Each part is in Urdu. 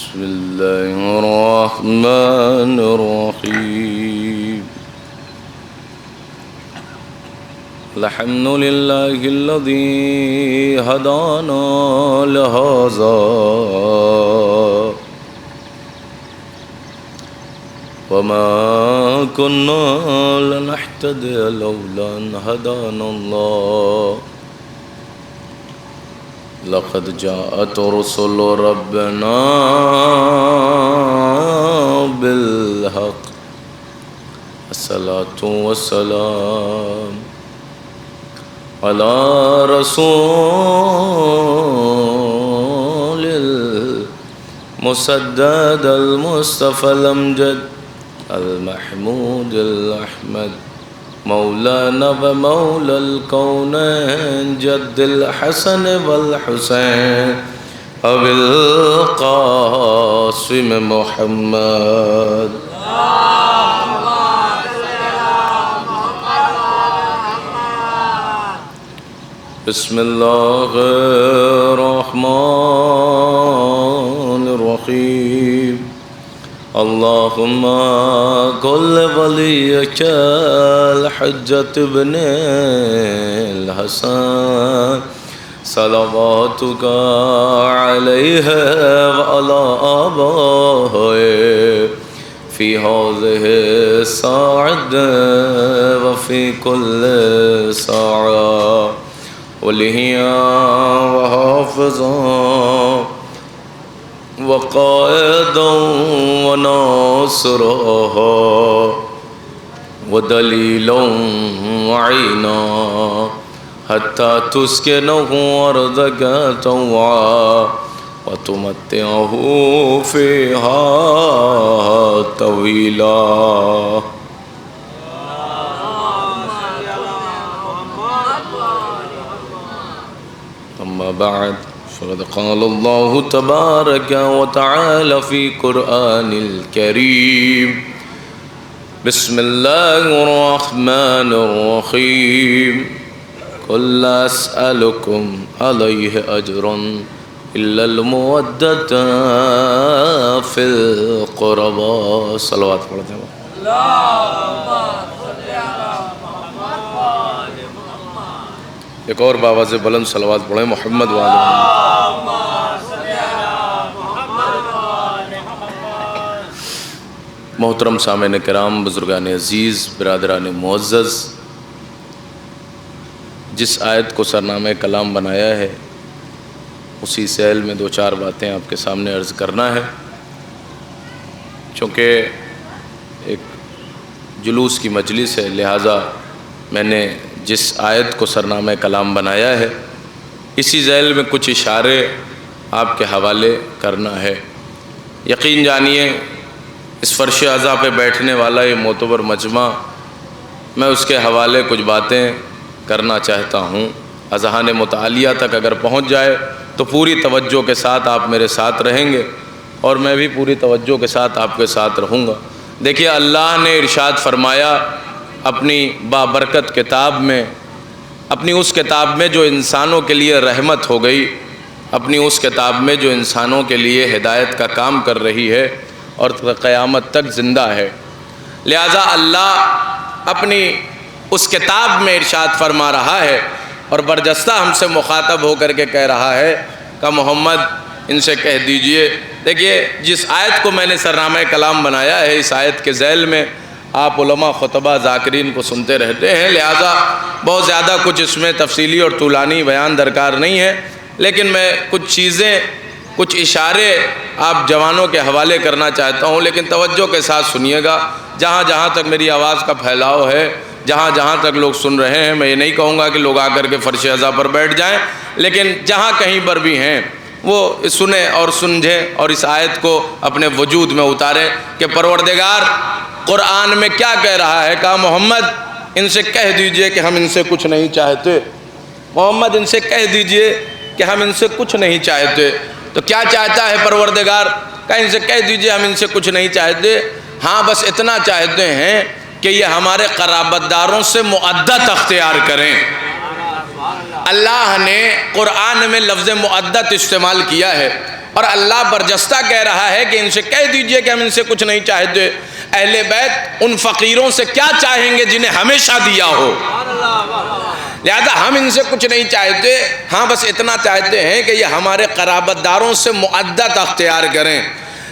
بسم الله الرحمن الرحيم الحمد لله الذي هدانا لهذا وما كنا لنهتدي لولا أن هدانا الله لقد جاءت رسل ربنا بالحق الصلاة والسلام على رسول المسدد المصطفى الأمجد المحمود الأحمد مولانا ومولى الكونين جد الحسن والحسين أبي القاسم محمد بسم الله الرحمن الرحيم اللهم كل وليك الحجة ابن الحسن صلواتك عليه وعلى آبائه في هذه الساعة وفي كل ساعة وليا وحافظا وقائدا وناصرا ودليلا وعينا حتى تسكنه أرضك طوعا وتمتعه فيها طويلا. أما بعد فقد قال الله تبارك وتعالى في قرآن الكريم بسم الله الرحمن الرحيم قل لا أسألكم عليه أجرا إلا المودة في القربى صلوات پڑھتے ہیں ایک اور باواز بلند صلوات پڑھیں محمد والے محترم سامعین کرام بزرگان عزیز برادران معزز جس آیت کو سرنامہ کلام بنایا ہے اسی سیل میں دو چار باتیں آپ کے سامنے عرض کرنا ہے چونکہ ایک جلوس کی مجلس ہے لہٰذا میں نے جس آیت کو سرنامہ کلام بنایا ہے اسی ذیل میں کچھ اشارے آپ کے حوالے کرنا ہے. یقین جانیے اس فرش اعضا پہ بیٹھنے والا یہ معتبر مجمع میں اس کے حوالے کچھ باتیں کرنا چاہتا ہوں. اذہان متعالیہ تک اگر پہنچ جائے تو پوری توجہ کے ساتھ آپ میرے ساتھ رہیں گے اور میں بھی پوری توجہ کے ساتھ آپ کے ساتھ رہوں گا. دیکھیے اللہ نے ارشاد فرمایا اپنی بابرکت کتاب میں، اپنی اس کتاب میں جو انسانوں کے لیے رحمت ہو گئی، اپنی اس کتاب میں جو انسانوں کے لیے ہدایت کا کام کر رہی ہے اور قیامت تک زندہ ہے. لہذا اللہ اپنی اس کتاب میں ارشاد فرما رہا ہے اور برجستہ ہم سے مخاطب ہو کر کے کہہ رہا ہے کہ محمد ان سے کہہ دیجئے. دیکھیے جس آیت کو میں نے سرنامہ کلام بنایا ہے اس آیت کے ذیل میں آپ علماء خطبہ ذاکرین کو سنتے رہتے ہیں، لہذا بہت زیادہ کچھ اس میں تفصیلی اور طولانی بیان درکار نہیں ہے، لیکن میں کچھ چیزیں کچھ اشارے آپ جوانوں کے حوالے کرنا چاہتا ہوں، لیکن توجہ کے ساتھ سنیے گا. جہاں جہاں تک میری آواز کا پھیلاؤ ہے، جہاں جہاں تک لوگ سن رہے ہیں، میں یہ نہیں کہوں گا کہ لوگ آ کر کے فرش اعضا پر بیٹھ جائیں، لیکن جہاں کہیں پر بھی ہیں وہ سنیں اور سمجھیں اور اس آیت کو اپنے وجود میں اتاریں کہ پروردگار قرآن میں کیا کہہ رہا ہے. کہا محمد ان سے کہہ دیجئے کہ ہم ان سے کچھ نہیں چاہتے. محمد ان سے کہہ دیجئے کہ ہم ان سے کچھ نہیں چاہتے. تو کیا چاہتا ہے پروردگار؟ کہا ان سے کہہ دیجئے ہم ان سے کچھ نہیں چاہتے، ہاں بس اتنا چاہتے ہیں کہ یہ ہمارے قرابت داروں سے مؤدت اختیار کریں. اللہ نے قرآن میں لفظ مؤدت استعمال کیا ہے. اور اللہ برجستہ کہہ رہا ہے کہ ان سے کہہ دیجئے کہ ہم ان سے کچھ نہیں چاہتے۔ اہل بیت ان فقیروں سے کیا چاہیں گے جنہیں ہمیشہ دیا ہو، لہذا ہم ان سے کچھ نہیں چاہتے، ہاں بس اتنا چاہتے ہیں کہ یہ ہمارے قرابت داروں سے معدت اختیار کریں۔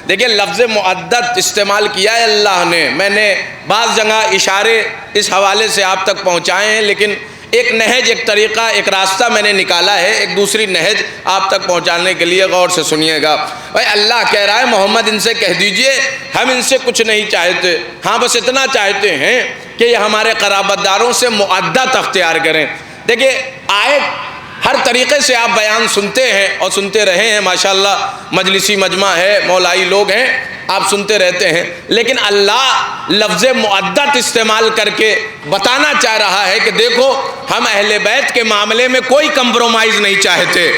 دیکھیں لفظ معدت استعمال کیا ہے اللہ نے، میں نے بعض جگہ اشارے اس حوالے سے آپ تک پہنچائے ہیں، لیکن ایک نہج، ایک طریقہ، ایک راستہ میں نے نکالا ہے ایک دوسری نہج آپ تک پہنچانے کے لیے، غور سے سنیے گا۔ بھائی اللہ کہہ رہا ہے محمد ان سے کہہ دیجئے ہم ان سے کچھ نہیں چاہتے، ہاں بس اتنا چاہتے ہیں کہ یہ ہمارے قرابت داروں سے معدت اختیار کریں۔ دیکھیں آیت ہر طریقے سے آپ بیان سنتے ہیں اور سنتے رہے ہیں، ماشاءاللہ مجلسی مجمع ہے، مولائی لوگ ہیں، آپ سنتے رہتے ہیں، لیکن اللہ لفظ معدت استعمال کر کے بتانا چاہ رہا ہے کہ دیکھو ہم اہل بیت کے معاملے میں کوئی کمپرومائز نہیں چاہتے،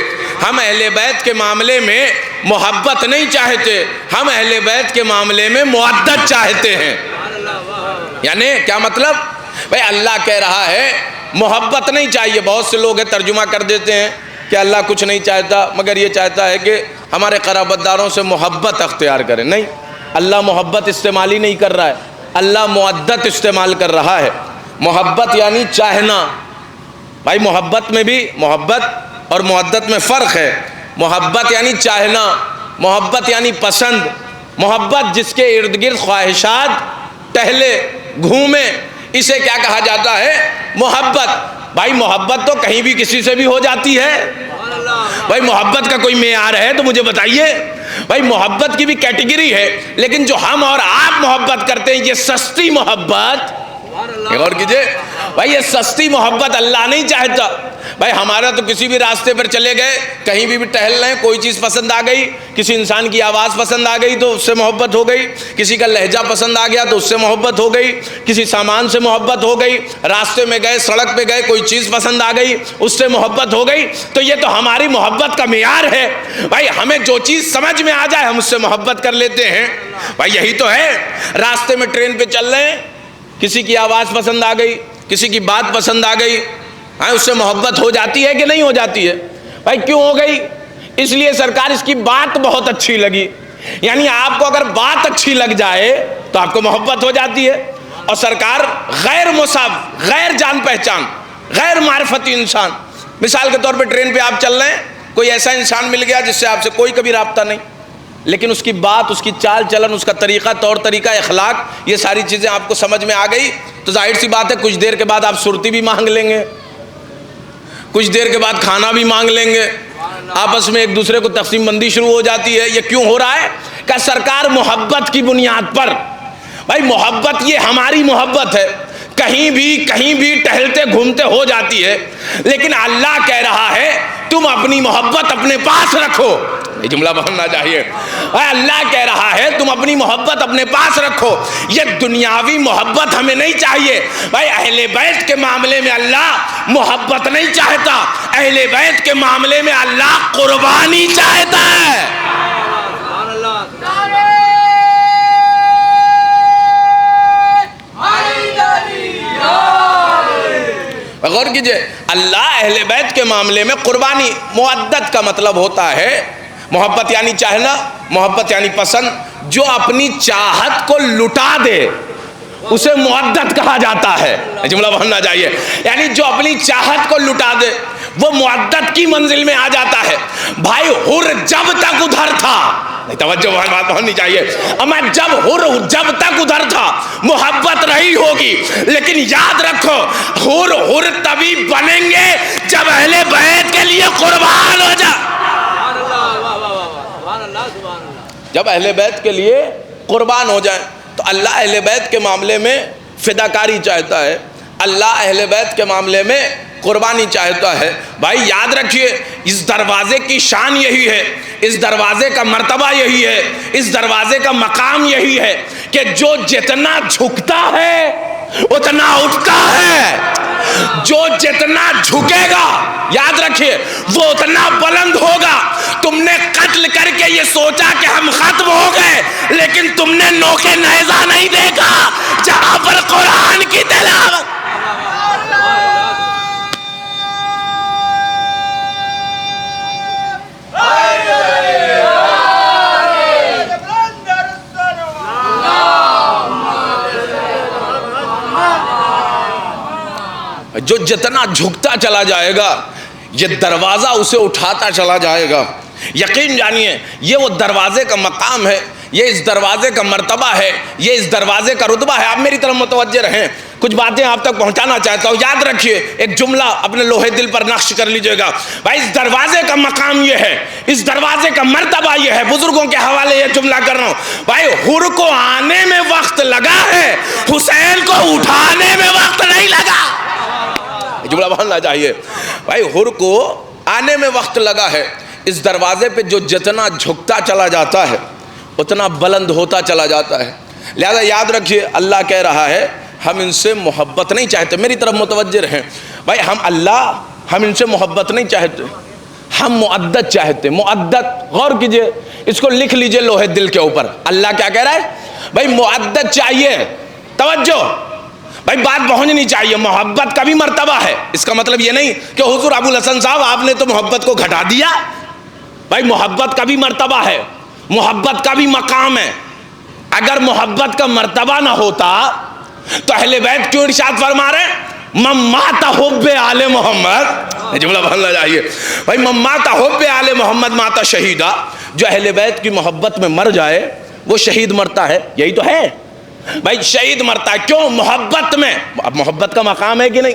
ہم اہل بیت کے معاملے میں محبت نہیں چاہتے، ہم اہل بیت کے معاملے میں معدت چاہتے ہیں۔ یعنی کیا مطلب؟ بھئی اللہ کہہ رہا ہے محبت نہیں چاہیے، بہت سے لوگ ترجمہ کر دیتے ہیں کہ اللہ کچھ نہیں چاہتا مگر یہ چاہتا ہے کہ ہمارے قرابت داروں سے محبت اختیار کریں۔ نہیں، اللہ محبت استعمال ہی نہیں کر رہا ہے، اللہ معدت استعمال کر رہا ہے۔ محبت یعنی چاہنا، بھائی محبت میں بھی محبت اور معدت میں فرق ہے۔ محبت یعنی چاہنا، محبت یعنی پسند، محبت جس کے ارد گرد خواہشات ٹہلے گھومے، اسے کیا کہا جاتا ہے؟ محبت۔ بھائی محبت تو کہیں بھی کسی سے بھی ہو جاتی ہے، بھائی محبت کا کوئی معیار ہے تو مجھے بتائیے۔ بھائی محبت کی بھی کیٹیگری ہے، لیکن جو ہم اور آپ محبت کرتے ہیں یہ سستی محبت، غور کیجئے بھائی یہ سستی محبت اللہ نہیں چاہتا۔ بھائی ہمارا تو کسی بھی راستے پر چلے گئے، کہیں بھی ٹہل رہے ہیں، کوئی چیز پسند آ گئی، کسی انسان کی آواز پسند آ گئی تو اس سے محبت ہو گئی، کسی کا لہجہ پسند آ گیا تو اس سے محبت ہو گئی، کسی سامان سے محبت ہو گئی، راستے میں گئے، سڑک پہ گئے، کوئی چیز پسند آ گئی اس سے محبت ہو گئی۔ تو یہ تو ہماری محبت کا معیار ہے۔ بھائی ہمیں جو چیز سمجھ میں آ جائے ہم اس سے محبت کر لیتے ہیں۔ بھائی یہی تو ہے، راستے میں ٹرین پہ چل رہے ہیں، کسی کی آواز پسند آ گئی، کسی کی بات پسند آ گئی، ہاں اس سے محبت ہو جاتی ہے کہ نہیں ہو جاتی ہے؟ بھائی کیوں ہو گئی؟ اس لیے سرکار اس کی بات بہت اچھی لگی، یعنی آپ کو اگر بات اچھی لگ جائے تو آپ کو محبت ہو جاتی ہے۔ اور سرکار غیر مصاب، غیر جان پہچان، غیر معرفتی انسان، مثال کے طور پہ ٹرین پہ آپ چل رہے ہیں، کوئی ایسا انسان مل گیا جس سے آپ سے کوئی کبھی رابطہ نہیں، لیکن اس کی بات، اس کی چال چلن، اس کا طریقہ، طور طریقہ، اخلاق، یہ ساری چیزیں آپ کو سمجھ میں آ گئی تو ظاہر سی بات ہے کچھ دیر کے بعد آپ سرتی بھی مانگ لیں گے، کچھ دیر کے بعد کھانا بھی مانگ لیں گے، آپس میں ایک دوسرے کو تقسیم بندی شروع ہو جاتی ہے۔ یہ کیوں ہو رہا ہے؟ کہ سرکار محبت کی بنیاد پر، بھائی محبت یہ ہماری محبت ہے، کہیں بھی ٹہلتے گھومتے ہو جاتی ہے، لیکن اللہ کہہ رہا ہے تم اپنی محبت اپنے پاس رکھو۔ یہ جملہ بننا چاہیے، اللہ کہہ رہا ہے تم اپنی محبت اپنے پاس رکھو۔ یہ دنیاوی محبت ہمیں نہیں چاہیے۔ بھائی اہل بیت کے معاملے میں اللہ محبت نہیں چاہتا، اہل بیت کے معاملے میں اللہ قربانی چاہتا ہے۔ غور کیجئے، اللہ اہل بیت کے معاملے میں قربانی، معدت کا مطلب ہوتا ہے محبت یعنی چاہنا، محبت یعنی پسند، جو اپنی چاہت کو لٹا دے اسے معدت کہا جاتا ہے۔ جملہ بننا چاہیے، یعنی جو اپنی چاہت کو لٹا دے وہ معدت کی منزل میں آ جاتا ہے۔ بھائی حر جب تک ادھر تھا، توجہ بات ہونی چاہیے، اما جب تک ادھر تھا محبت رہی ہوگی، لیکن یاد رکھو حر تبھی بنیں گے جب اہل بیت کے لیے قربان ہو جائے، جب اہل بیت کے لیے قربان ہو جائیں۔ تو اللہ اہل بیت کے معاملے میں فداکاری چاہتا ہے، اللہ اہل بیت کے معاملے میں قربانی چاہتا ہے۔ بھائی یاد رکھیے اس دروازے کی شان یہی ہے، اس دروازے کا مرتبہ یہی ہے، اس دروازے کا مقام یہی ہے کہ جو جتنا جھکتا ہے اتنا اٹھتا ہے، جو جتنا جھکے گا یاد رکھیے وہ اتنا بلند ہوگا۔ تم نے قتل کر کے یہ سوچا کہ ہم ختم ہو گئے، لیکن تم نے نوکے نیزہ نہیں دیکھا جہاں پر قرآن کی تلاوت۔ جو جتنا جھکتا چلا جائے گا یہ دروازہ اسے اٹھاتا چلا جائے گا. یقین جانیے یہ وہ دروازے کا مقام ہے, یہ اس دروازے کا مرتبہ ہے, یہ اس دروازے کا رتبہ ہے. آپ میری طرف متوجہ رہیں, کچھ باتیں آپ تک پہنچانا چاہتا ہوں. یاد رکھیے, ایک جملہ اپنے لوہے دل پر نقش کر لیجئے گا. بھائی اس دروازے کا مقام یہ ہے, اس دروازے کا مرتبہ یہ ہے. بزرگوں کے حوالے یہ جملہ کر رہا ہوں. بھائی حر کو آنے میں وقت لگا ہے, حسین کو اٹھانے میں وقت نہیں لگا. جملہ بولنا چاہیے. بھائی حر کو آنے میں وقت لگا ہے. اس دروازے پہ جو جتنا جھکتا چلا جاتا ہے اتنا بلند ہوتا چلا جاتا ہے. لہذا یاد رکھیے, اللہ کہہ رہا ہے ہم ان سے محبت نہیں چاہتے. میری طرف متوجہ رہیں. بھائی ہم ان سے محبت نہیں چاہتے, ہم معدت چاہتے. معدت غور کیجئے, اس کو لکھ لیجئے لوہے دل کے اوپر. اللہ کیا کہہ رہا ہے؟ بھائی معدت چاہیے. توجہ بھائی, بات پہنچنی چاہیے. محبت کا بھی مرتبہ ہے. اس کا مطلب یہ نہیں کہ حضور ابو الحسن صاحب آپ نے تو محبت کو گھٹا دیا. بھائی محبت کا بھی مرتبہ ہے, محبت کا بھی مقام ہے. اگر محبت کا مرتبہ نہ ہوتا تو اہل بیت کیوں ارشاد فرما رہے ہیں من مات حب آل محمد. جملہ بولنا چاہیے. بھائی من مات حب آل محمد مات شہیدہ. جو اہل بیت کی محبت میں مر جائے وہ شہید مرتا ہے. یہی تو ہے بھائی, شہید مرتا ہے. کیوں؟ محبت میں. اب محبت کا مقام ہے کہ نہیں؟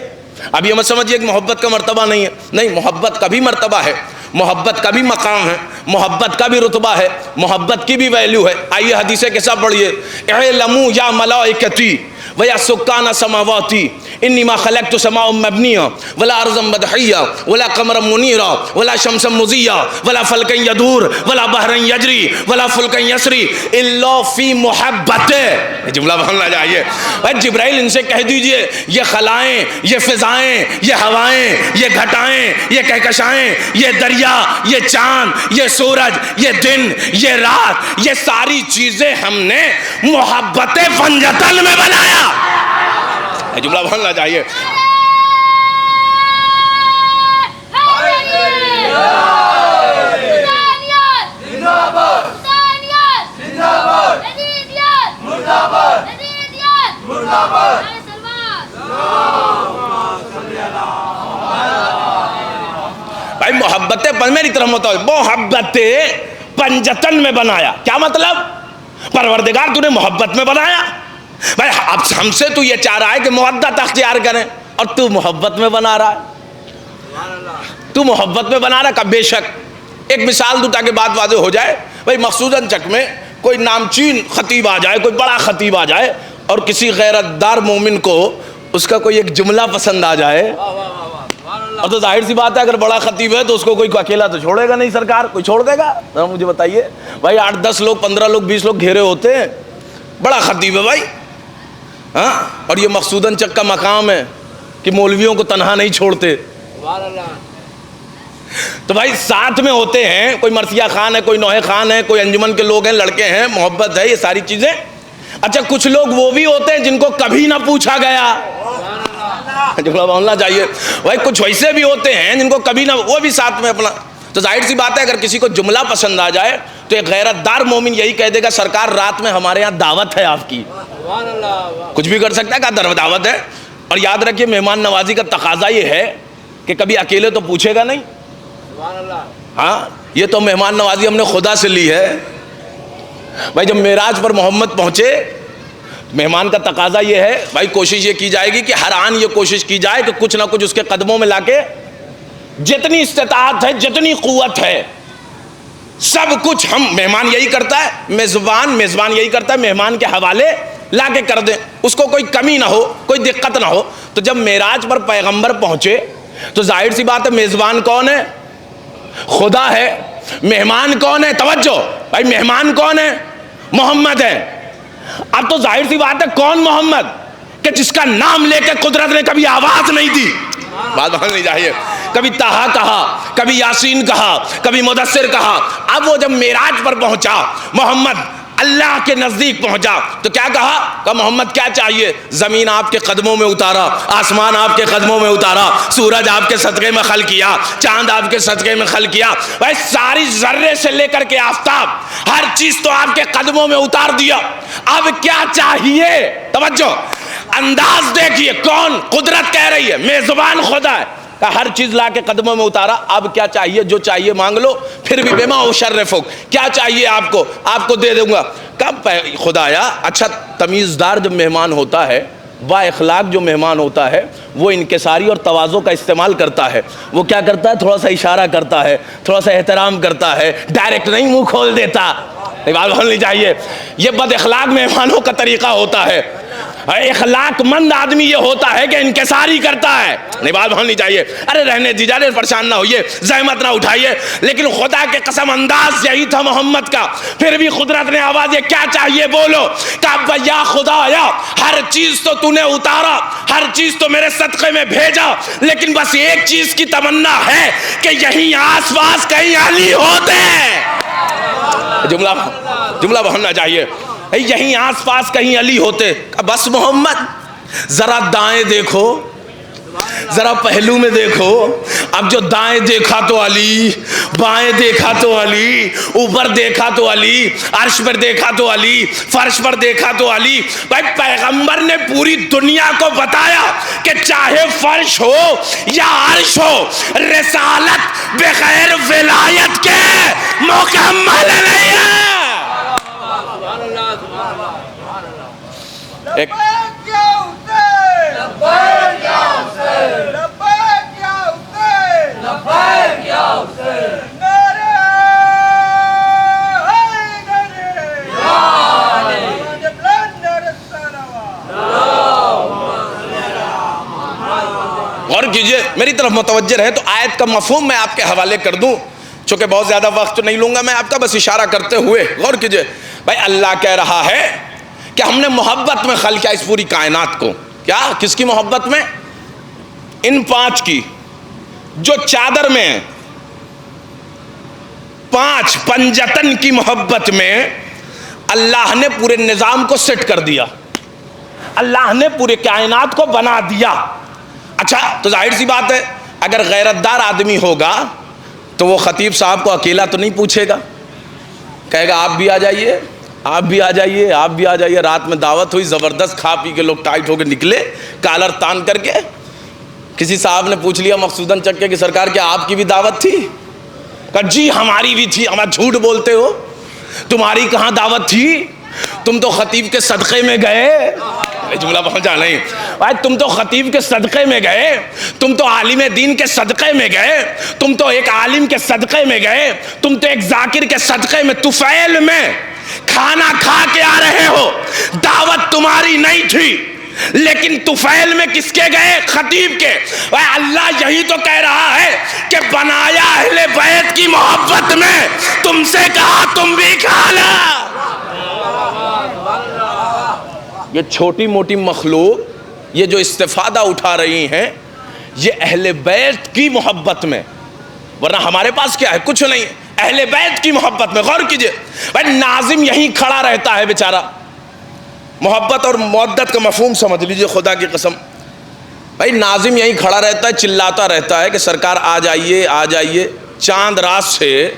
اب یہ مت سمجھیے کہ محبت کا مرتبہ نہیں ہے. نہیں, محبت کا بھی مرتبہ ہے, محبت کا بھی مقام ہے, محبت کا بھی رتبہ ہے, محبت کی بھی ویلیو ہے. آئیے حدیث کے ساتھ پڑھیے. اعلموا یا ملائکتی ویا سکان سماواتی انی ما خلقت سماء مبنیہ ولا ارضا مدحیہ ولا قمرا منیرا ولا شمسا مضیہ ولا فلکا یدور ولا بحرا یجری ولا فلکا یسری الا فی محبت. جملہ بولنا چاہیے. جبرائیل ان سے کہہ دیجئے یہ خلائیں, یہ فضائیں, یہ ہوائیں, یہ گھٹائیں, یہ کہکشائیں, یہ دریا, یہ چاند, یہ سورج, یہ دن, یہ رات, یہ ساری چیزیں ہم نے محبت پنجتن میں بنایا. جملہ بولنا چاہیے. بھائی محبت میری طرف محبت پنجتن میں بنایا. کیا مطلب؟ پروردگار تو نے محبت میں بنایا. بھائی اب ہم سے تو یہ چاہ رہا ہے کہ مودت اختیار کریں اور تو محبت میں بنا رہا ہے. تو محبت میں بنا رہا ہے. بے شک ایک مثال دوں تاکہ بات واضح ہو جائے. بھائی مخصوصاً چک میں کوئی نامچین خطیب آ جائے, کوئی بڑا خطیب آ جائے اور کسی غیرت دار مومن کو اس کا کوئی ایک جملہ پسند آ جائے, اور تو ظاہر سی بات ہے اگر بڑا خطیب ہے تو اس کو کوئی اکیلا تو چھوڑے گا نہیں. سرکار کوئی چھوڑ دے گا؟ مجھے بتائیے. بھائی 8-10 لوگ 15 لوگ 20 لوگ گھیرے ہوتے ہیں, بڑا خطیب ہے بھائی, ہاں, اور یہ مقصوداً چک کا مقام ہے کہ مولویوں کو تنہا نہیں چھوڑتے. تو بھائی ساتھ میں ہوتے ہیں, کوئی مرثیہ خان ہے, کوئی نوحہ خان ہے, کوئی انجمن کے لوگ ہیں, لڑکے ہیں, محبت ہے, یہ ساری چیزیں. اچھا کچھ لوگ وہ بھی ہوتے ہیں جن کو کبھی نہ پوچھا گیا. جملہ بولنا چاہیے. بھائی کچھ ویسے بھی ہوتے ہیں جن کو کبھی نہ, وہ بھی ساتھ میں اپنا. تو ظاہر سی بات ہے اگر کسی کو جملہ پسند آ جائے تو ایک غیرت دار مومن یہی کہہ دے گا سرکار رات میں ہمارے ہاں دعوت ہے آپ کی. کچھ بھی کر سکتا ہے, کہا دعوت ہے. اور یاد رکھیے مہمان نوازی کا تقاضا یہ ہے کہ کبھی اکیلے تو پوچھے گا نہیں. ہاں, یہ تو مہمان نوازی ہم نے خدا سے لی ہے. بھائی جب معراج پر محمد پہنچے, مہمان کا تقاضا یہ ہے بھائی کوشش یہ کی جائے گی کہ ہر آن یہ کوشش کی جائے کہ کچھ نہ کچھ اس کے قدموں میں لا کے جتنی استطاعت ہے, جتنی قوت ہے, سب کچھ ہم, مہمان یہی کرتا ہے, میزبان یہی کرتا ہے مہمان کے حوالے لا کے کر دیں, اس کو کوئی کمی نہ ہو, کوئی دقت نہ ہو. تو جب معراج پر پیغمبر پہنچے تو ظاہر سی بات ہے میزبان کون ہے؟ خدا ہے. مہمان کون ہے؟ توجہ بھائی, مہمان کون ہے؟ محمد ہے. اب تو ظاہر سی بات ہے کون محمد کہ جس کا نام لے کے قدرت نے کبھی آواز نہیں دی. بات نہیں چاہیے. کبھی طٰہٰ کہا, کبھی یاسین کہا, کبھی مدثر کہا. اب وہ جب معراج پر پہنچا, محمد اللہ کے نزدیک پہنچا تو کیا کہا محمد کیا چاہیے؟ زمین آپ کے قدموں میں اتارا, آسمان آپ کے قدموں میں اتارا, سورج آپ کے صدقے میں خلق کیا, چاند آپ کے صدقے میں خلق کیا. بھائی ساری ذرے سے لے کر کے آفتاب, ہر چیز تو آپ کے قدموں میں اتار دیا. اب کیا چاہیے؟ توجہ, انداز دیکھیے، کون قدرت کہہ رہی ہے، میزبان خدا ہے، ہر چیز لا کے قدموں میں اتارا، اب کیا چاہیے، جو چاہیے مانگ لو، پھر بھی بما اشرفک، کیا چاہیے آپ کو دے دوں گا۔ کب خدایا، اچھا تمیزدار جب مہمان ہوتا ہے، با اخلاق جو مہمان ہوتا ہے، وہ انکساری اور تواضع کا استعمال کرتا ہے۔ وہ کیا کرتا ہے، تھوڑا سا اشارہ کرتا ہے، تھوڑا سا احترام کرتا ہے، ڈائریکٹ نہیں منہ کھول دیتا، بات بولنی چاہیے۔ یہ بد اخلاق مہمانوں کا طریقہ ہوتا ہے۔ اخلاق مند آدمی یہ ہوتا ہے کہ انکساری کرتا ہے، نہیں بات بولنی چاہیے، ارے رہنے دیجیے، پریشان نہ ہوئیے، زحمت نہ اٹھائیے۔ لیکن خدا کے قسم انداز یہی تھا محمد کا، پھر بھی قدرت نے آواز، یہ کیا چاہیے بولو، کہا یا خدایا ہر چیز تو تو نے اتارا، ہر چیز تو میرے صدقے میں بھیجا، لیکن بس ایک چیز کی تمنا ہے کہ یہیں آس پاس کہیں علی ہوتے، جملہ بہننا چاہیے، یہیں آس پاس کہیں علی ہوتے۔ بس محمد ذرا دائیں دیکھو، ذرا پہلو میں دیکھو، اب جو دائیں دیکھا تو علی، بائیں دیکھا تو علی، اوپر دیکھا تو علی، عرش پر دیکھا تو علی، فرش پر دیکھا تو علی۔ بھائی پیغمبر نے پوری دنیا کو بتایا کہ چاہے فرش ہو یا عرش ہو، رسالت بغیر ولایت کے مکمل نہیں ہے۔ ایک غور کیجئے، میری طرف متوجہ رہے تو آیت کا مفہوم میں آپ کے حوالے کر دوں، چونکہ بہت زیادہ وقت نہیں لوں گا میں آپ کا، بس اشارہ کرتے ہوئے غور کیجئے۔ بھائی اللہ کہہ رہا ہے کہ ہم نے محبت میں خلق کیا اس پوری کائنات کو، کیا کس کی محبت میں، ان پانچ کی جو چادر میں ہیں، پانچ پنجتن کی محبت میں اللہ نے پورے نظام کو سیٹ کر دیا، اللہ نے پورے کائنات کو بنا دیا۔ اچھا تو ظاہر سی بات ہے اگر غیرت دار آدمی ہوگا تو وہ خطیب صاحب کو اکیلا تو نہیں پوچھے گا، کہے گا آپ بھی آ جائیے، آپ بھی آ جائیے، آپ بھی آ جائیے۔ رات میں دعوت ہوئی زبردست، کھا پی کے لوگ ٹائٹ ہو کے نکلے کالر تان کر کے، کسی صاحب نے پوچھ لیا مقصوداً چکے کہ سرکار کیا آپ کی بھی دعوت تھی؟ کہا جی ہماری بھی تھی۔ ہمارا جھوٹ بولتے ہو، تمہاری کہاں دعوت تھی، تم تو خطیب کے صدقے میں گئے، جملہ پہنچا نہیں بھائی، تم تو خطیب کے صدقے میں گئے، تم تو عالم دین کے صدقے میں گئے، تم تو ایک عالم کے صدقے میں گئے، تم تو ایک ذاکر کے صدقے میں، طفیل میں کھانا کھا کے آ رہے ہو، دعوت تمہاری نہیں تھی، لیکن طفیل میں کس کے گئے، خطیب کے۔ اللہ یہی تو کہہ رہا ہے کہ بنایا اہل بیت کی محبت میں، تم سے کہا تم بھی کھا لا۔ یہ چھوٹی موٹی مخلوق یہ جو استفادہ اٹھا رہی ہیں یہ اہل بیت کی محبت میں، ورنہ ہمارے پاس کیا ہے، کچھ نہیں، اہل بیت کی محبت میں۔ غور کیجئے بھائی، ناظم یہیں کھڑا رہتا ہے بیچارہ، محبت اور مودت کا مفہوم سمجھ لیجئے خدا کی قسم۔ بھائی ناظم یہیں کھڑا رہتا ہے، چلاتا رہتا ہے کہ سرکار آ جائیے آ جائیے۔ چاند رات سے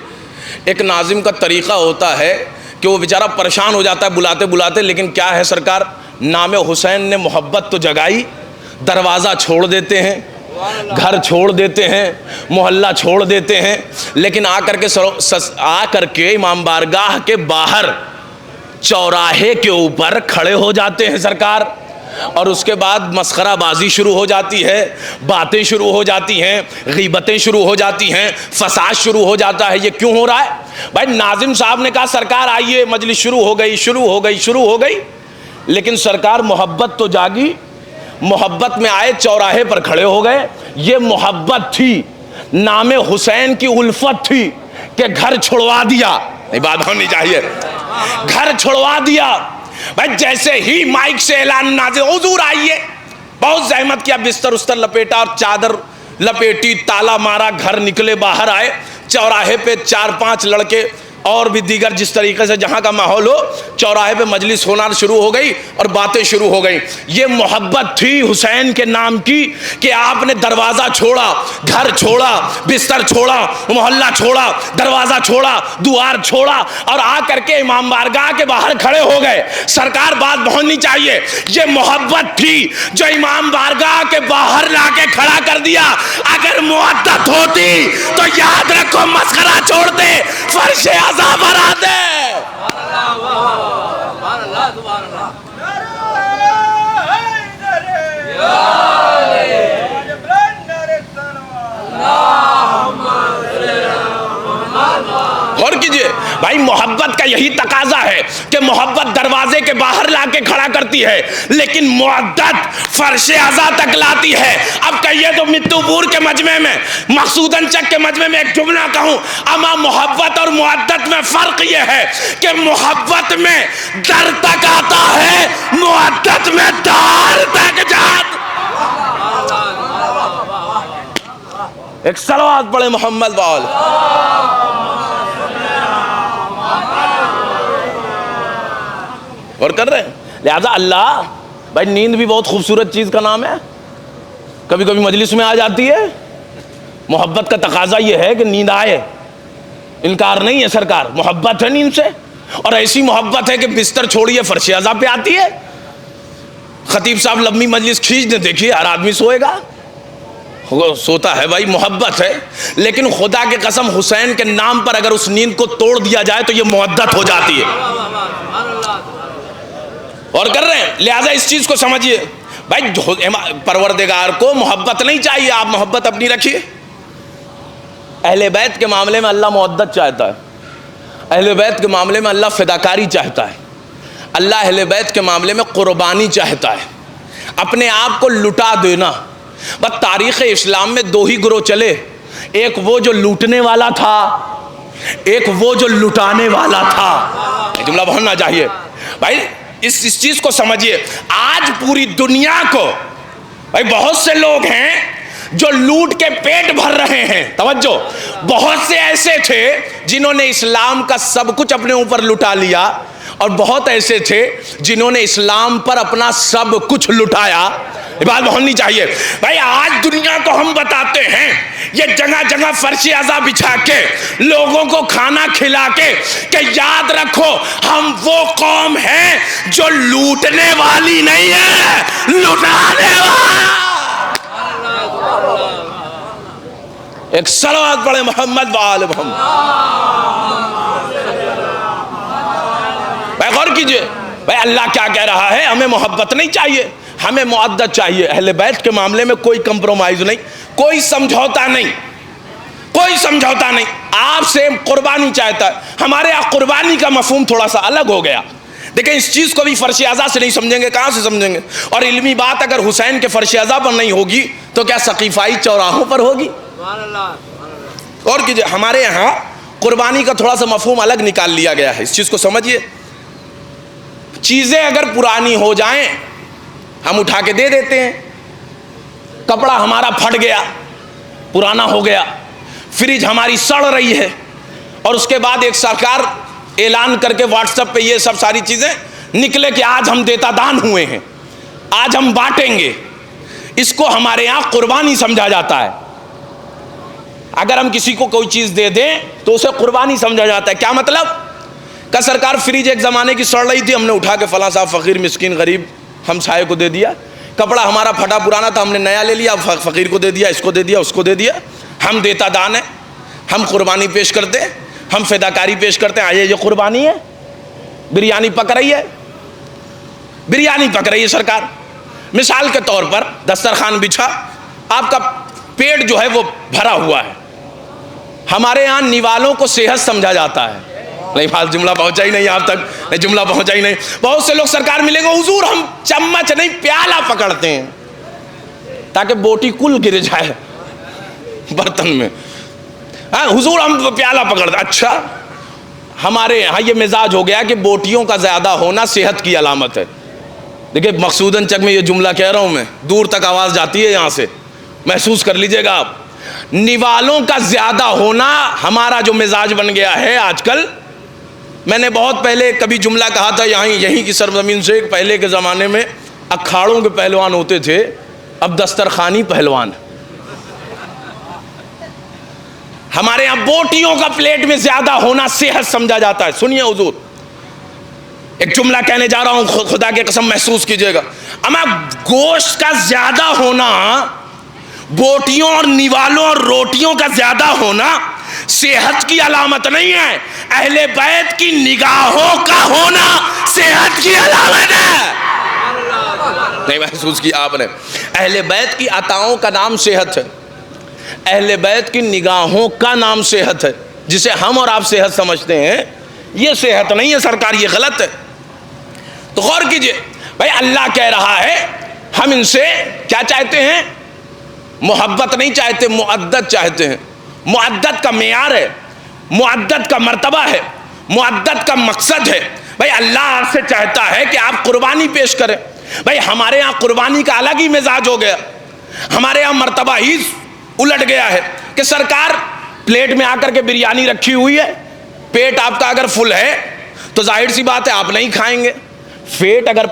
ایک ناظم کا طریقہ ہوتا ہے کہ وہ بیچارہ پریشان ہو جاتا ہے بلاتے بلاتے، لیکن کیا ہے سرکار، نام حسین نے محبت تو جگائی، دروازہ چھوڑ دیتے ہیں، گھر چھوڑ دیتے ہیں، محلہ چھوڑ دیتے ہیں، لیکن آ کر کے امام بارگاہ کے باہر چوراہے کے اوپر کھڑے ہو جاتے ہیں سرکار، اور اس کے بعد مسخرہ بازی شروع ہو جاتی ہے، باتیں شروع ہو جاتی ہیں، غیبتیں شروع ہو جاتی ہیں، فساد شروع ہو جاتا ہے۔ یہ کیوں ہو رہا ہے بھائی؟ ناظم صاحب نے کہا سرکار آئیے، مجلس شروع ہو گئی، لیکن سرکار محبت تو جاگی، محبت میں آئے، چوراہے پر کھڑے ہو گئے۔ یہ محبت تھی، نام حسین کی الفت تھی کہ گھر چھڑوا دیا، نہیں بات ہونی چاہیے، گھر چھڑوا دیا۔ بھائی جیسے ہی مائک سے اعلان نازل، حضور آئیے، بہت زحمت کیا، بستر استر لپیٹا اور چادر لپیٹی، تالا مارا، گھر نکلے، باہر آئے، چوراہے پہ 4-5 لڑکے اور بھی دیگر جس طریقے سے جہاں کا ماحول ہو چوراہے پہ مجلس ہونا شروع ہو گئی اور باتیں شروع ہو گئیں. یہ محبت تھی حسین کے نام کی کہ آپ نے دروازہ چھوڑا, گھر چھوڑا, بستر چھوڑا, محلہ چھوڑا, دروازہ چھوڑا, دوار چھوڑا اور آ کر کے امام بارگاہ کے باہر کھڑے ہو گئے. سرکار بات بہننی چاہیے, یہ محبت تھی جو امام بارگاہ کے باہر لا کے کھڑا کر دیا. اگر محبت ہوتی تو یاد رکھو مسخرہ چھوڑتے, فرش عزا پر آتے. غور کیجئے بھائی, محبت کا یہی تقاضا ہے کہ محبت دروازے کے باہر لا کے کھڑا کرتی ہے لیکن معدت فرش عزا تک لاتی ہے. اب کہیے تو متو پور کے مجمع میں, مقصوداً چک کے مجمع میں ایک جملہ کہوں, اما محبت اور معدت میں فرق یہ ہے کہ محبت میں در تک آتا ہے, معدت میں دار تک جاتا. ایک صلوات پڑھے محمد وال. اور کر رہے ہیں. لہذا اللہ بھائی, نیند بھی بہت خوبصورت چیز کا نام ہے, کبھی کبھی مجلس میں آ جاتی ہے. محبت کا تقاضا یہ ہے کہ نیند آئے, انکار نہیں ہے سرکار, محبت ہے نیند سے. اور ایسی محبت ہے کہ بستر چھوڑیے فرش عزا پہ آتی ہے. خطیب صاحب لمبی مجلس کھینچ دے, دیکھیے ہر آدمی سوئے گا, سوتا ہے بھائی, محبت ہے. لیکن خدا کے قسم حسین کے نام پر اگر اس نیند کو توڑ دیا جائے تو یہ محبت ہو جاتی ہے. اور کر رہے ہیں. لہذا اس چیز کو سمجھیے بھائی, پروردگار کو محبت نہیں چاہیے, آپ محبت اپنی رکھیے. اہل بیت کے معاملے میں اللہ محبت چاہتا ہے, اہل بیت کے معاملے میں اللہ فداکاری چاہتا ہے, اللہ اہل بیت کے معاملے میں قربانی چاہتا ہے, اپنے آپ کو لٹا دینا. بس تاریخ اسلام میں دو ہی گروہ چلے, ایک وہ جو لوٹنے والا تھا, ایک وہ جو لٹانے والا تھا. جملہ بہننا چاہیے بھائی, اس چیز کو سمجھیے. آج پوری دنیا کو بھائی بہت سے لوگ ہیں جو لوٹ کے پیٹ بھر رہے ہیں. توجہ, بہت سے ایسے تھے جنہوں نے اسلام کا سب کچھ اپنے اوپر لٹا لیا, اور بہت ایسے تھے جنہوں نے اسلام پر اپنا سب کچھ لٹایا. یہ بات ہونی چاہیے بھائی. آج دنیا کو ہم بتاتے ہیں, یہ جگہ جگہ فرش عزا بچھا کے, لوگوں کو کھانا کھلا کے, کہ یاد رکھو ہم وہ قوم ہیں جو لوٹنے والی نہیں ہے, لٹانے والا. ایک صلوات پڑھے محمد وآل محمد. بھائی غور کیجئے بھائی, اللہ کیا کہہ رہا ہے, ہمیں محبت نہیں چاہیے, ہمیں معدت چاہیے. اہل بیت کے معاملے میں کوئی کمپرومائز نہیں, کوئی سمجھوتا نہیں, کوئی سمجھوتا نہیں. آپ سے قربانی چاہتا ہے. ہمارے یہاں قربانی کا مفہوم تھوڑا سا الگ ہو گیا. دیکھیں اس چیز کو بھی فرش عزا سے نہیں سمجھیں گے, کہاں سے سمجھیں گے؟ اور علمی بات اگر حسین کے فرش عزا پر نہیں ہوگی تو کیا سقیفائی چوراہوں پر ہوگی؟ اور کیجئے, ہمارے یہاں قربانی کا تھوڑا سا مفہوم الگ نکال لیا گیا ہے. اس چیز کو سمجھیے. چیزیں اگر پرانی ہو جائیں ہم اٹھا کے دے دیتے ہیں. کپڑا ہمارا پھٹ گیا, پرانا ہو گیا, فریج ہماری سڑ رہی ہے, اور اس کے بعد ایک سرکار اعلان کر کے واٹس ایپ پہ یہ سب ساری چیزیں نکلے کہ آج ہم دیتا دان ہوئے ہیں, آج ہم بانٹیں گے. اس کو ہمارے یہاں قربانی سمجھا جاتا ہے. اگر ہم کسی کو کوئی چیز دے دیں تو اسے قربانی سمجھا جاتا ہے. کیا مطلب؟ کہ سرکار فریج ایک زمانے کی سڑ رہی تھی, ہم نے اٹھا کے فلاں صاحب فقیر مسکین غریب ہم سائے کو دے دیا. کپڑا ہمارا پھٹا پرانا تھا, ہم نے نیا لے لیا, فقیر کو دے دیا, اس کو دے دیا, اس کو دے دیا. ہم دیتا دان ہیں, ہم قربانی پیش کرتے ہیں, ہم فداکاری پیش کرتے ہیں. آئیے یہ قربانی ہے. بریانی پک رہی ہے, بریانی پک رہی ہے سرکار. مثال کے طور پر دسترخوان بچھا, آپ کا پیٹ جو ہے وہ بھرا ہوا ہے. ہمارے یہاں نیوالوں کو صحت سمجھا جاتا ہے. نہیں بات جملہ پہنچا ہی نہیں آپ تک, نہیں جملہ پہنچا ہی نہیں. بہت سے لوگ سرکار ملیں گے, حضور ہم چمچ نہیں پیالہ پکڑتے ہیں تاکہ بوٹی کل گر جائے برتن میں. حضور ہم پیالہ پکڑتے. اچھا, ہمارے یہاں یہ مزاج ہو گیا کہ بوٹیوں کا زیادہ ہونا صحت کی علامت ہے. دیکھیں مقصوداً چک میں یہ جملہ کہہ رہا ہوں میں, دور تک آواز جاتی ہے, یہاں سے محسوس کر لیجئے گا آپ. نوالوں کا زیادہ ہونا ہمارا جو مزاج بن گیا ہے آج کل, میں نے بہت پہلے کبھی جملہ کہا تھا یہیں کی سرزمین سے، پہلے کے زمانے میں اکھاڑوں کے پہلوان ہوتے تھے، اب دسترخوانی پہلوان۔ ہمارے یہاں بوٹیوں کا پلیٹ میں زیادہ ہونا صحت سمجھا جاتا ہے۔ سنیے حضور، ایک جملہ کہنے جا رہا ہوں، خدا کی قسم محسوس کیجئے گا۔ اما گوشت کا زیادہ ہونا، بوٹیوں اور نیوالوں اور روٹیوں کا زیادہ ہونا صحت کی علامت نہیں ہے، اہل بیت کی نگاہوں کا ہونا صحت کی علامت ہے۔ نہیں محسوس کیا آپ نے؟ اہل بیت کی عطاؤں کا نام صحت ہے، اہل بیت کی نگاہوں کا نام صحت ہے، جسے ہم اور آپ صحت سمجھتے ہیں، یہ صحت نہیں ہے سرکار، یہ غلط ہے۔ تو غور کیجئے بھائی، اللہ کہہ رہا ہے ہم ان سے کیا چاہتے ہیں؟ محبت نہیں چاہتے، معدت چاہتے ہیں۔ معدت کا معیار ہے، معدت کا مرتبہ ہے، معدت کا مقصد ہے۔ بھائی اللہ آپ سے چاہتا ہے کہ آپ قربانی پیش کریں۔ بھائی ہمارے ہاں قربانی کا الگ ہی مزاج ہو گیا، ہمارے ہاں مرتبہ ہی الٹ گیا ہے کہ سرکار پلیٹ میں آ کر کے بریانی رکھی ہوئی ہے، پیٹ آپ کا اگر فل ہے تو ظاہر سی بات ہے آپ نہیں کھائیں گے۔ پیٹ اگر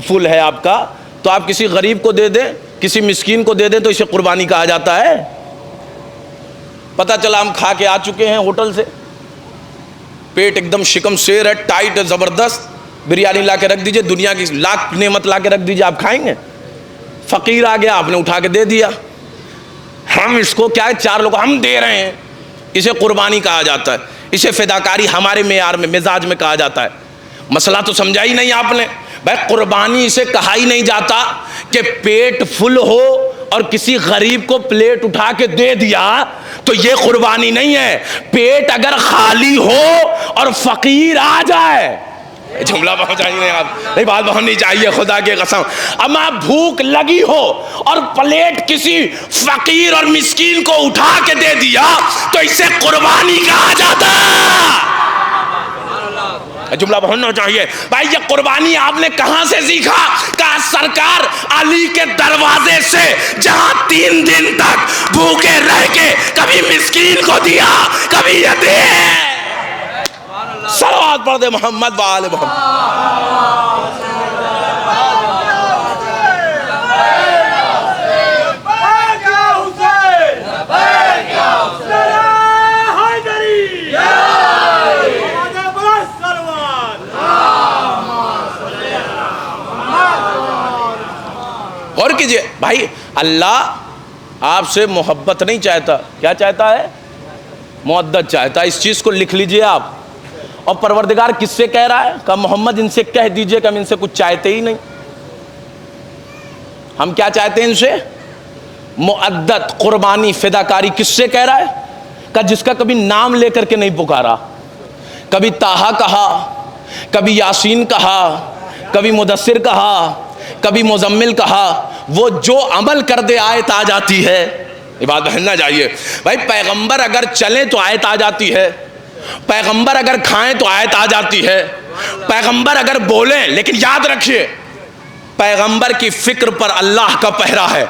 فل ہے آپ کا تو آپ کسی غریب کو دے دیں، کسی مسکین کو دے دیں، تو اسے قربانی کہا جاتا ہے۔ پتہ چلا ہم کھا کے آ چکے ہیں ہوٹل سے، پیٹ ایک دم شکم سیر ہے، ٹائٹ ہے، زبردست، بریانی لا کے رکھ دیجئے، دنیا کی لاکھ نعمت لا کے رکھ دیجئے، آپ کھائیں گے؟ فقیر آ گیا، آپ نے اٹھا کے دے دیا، ہم اس کو کیا ہے، چار لوگ ہم دے رہے ہیں، اسے قربانی کہا جاتا ہے، اسے فداکاری ہمارے معیار میں، مزاج میں کہا جاتا ہے۔ مسئلہ تو سمجھا ہی نہیں آپ نے۔ بھائی قربانی اسے کہا ہی نہیں جاتا کہ پیٹ فل ہو اور کسی غریب کو پلیٹ اٹھا کے دے دیا تو یہ قربانی نہیں ہے۔ پیٹ اگر خالی ہو اور فقیر آ جائے، جملہ پہنچائیں گے آپ، نہیں بات پہنچنی چاہیے خدا کی قسم، اما بھوک لگی ہو اور پلیٹ کسی فقیر اور مسکین کو اٹھا کے دے دیا تو اسے قربانی کہا جاتا ہے۔ جملہ پہنچنا چاہیے۔ بھائی یہ قربانی آپ نے کہاں سے سیکھا؟ کہا سرکار علی کے دروازے سے، جہاں 3 دن تک بھوکے رہ کے کبھی مسکین کو دیا، کبھی یتیم۔ صلوات پڑھ دے محمد و آل محمد۔ غور کیجئے بھائی، اللہ آپ سے محبت نہیں چاہتا، کیا چاہتا ہے؟ معدت چاہتا ہے۔ اس چیز کو لکھ لیجئے آپ۔ اور پروردگار کس سے کہہ رہا ہے؟ کہ محمد ان سے کہہ دیجئے کہ ہم ان سے کچھ چاہتے ہی نہیں۔ ہم کیا چاہتے ہیں ان سے؟ معدت، قربانی، فداکاری۔ کس سے کہہ رہا ہے؟ کہ جس کا کبھی نام لے کر کے نہیں پکارا، کبھی طٰہٰ کہا، کبھی یاسین کہا، کبھی مدثر کہا، کبھی مزمل کہا، وہ جو عمل کر دے آیت آ جاتی ہے۔ یہ بات بہننا چاہیے بھائی، پیغمبر اگر چلیں تو آیت آ جاتی ہے، پیغمبر اگر کھائیں تو آیت آ جاتی ہے، پیغمبر اگر بولیں، لیکن یاد رکھیے پیغمبر کی فکر پر اللہ کا پہرا ہے۔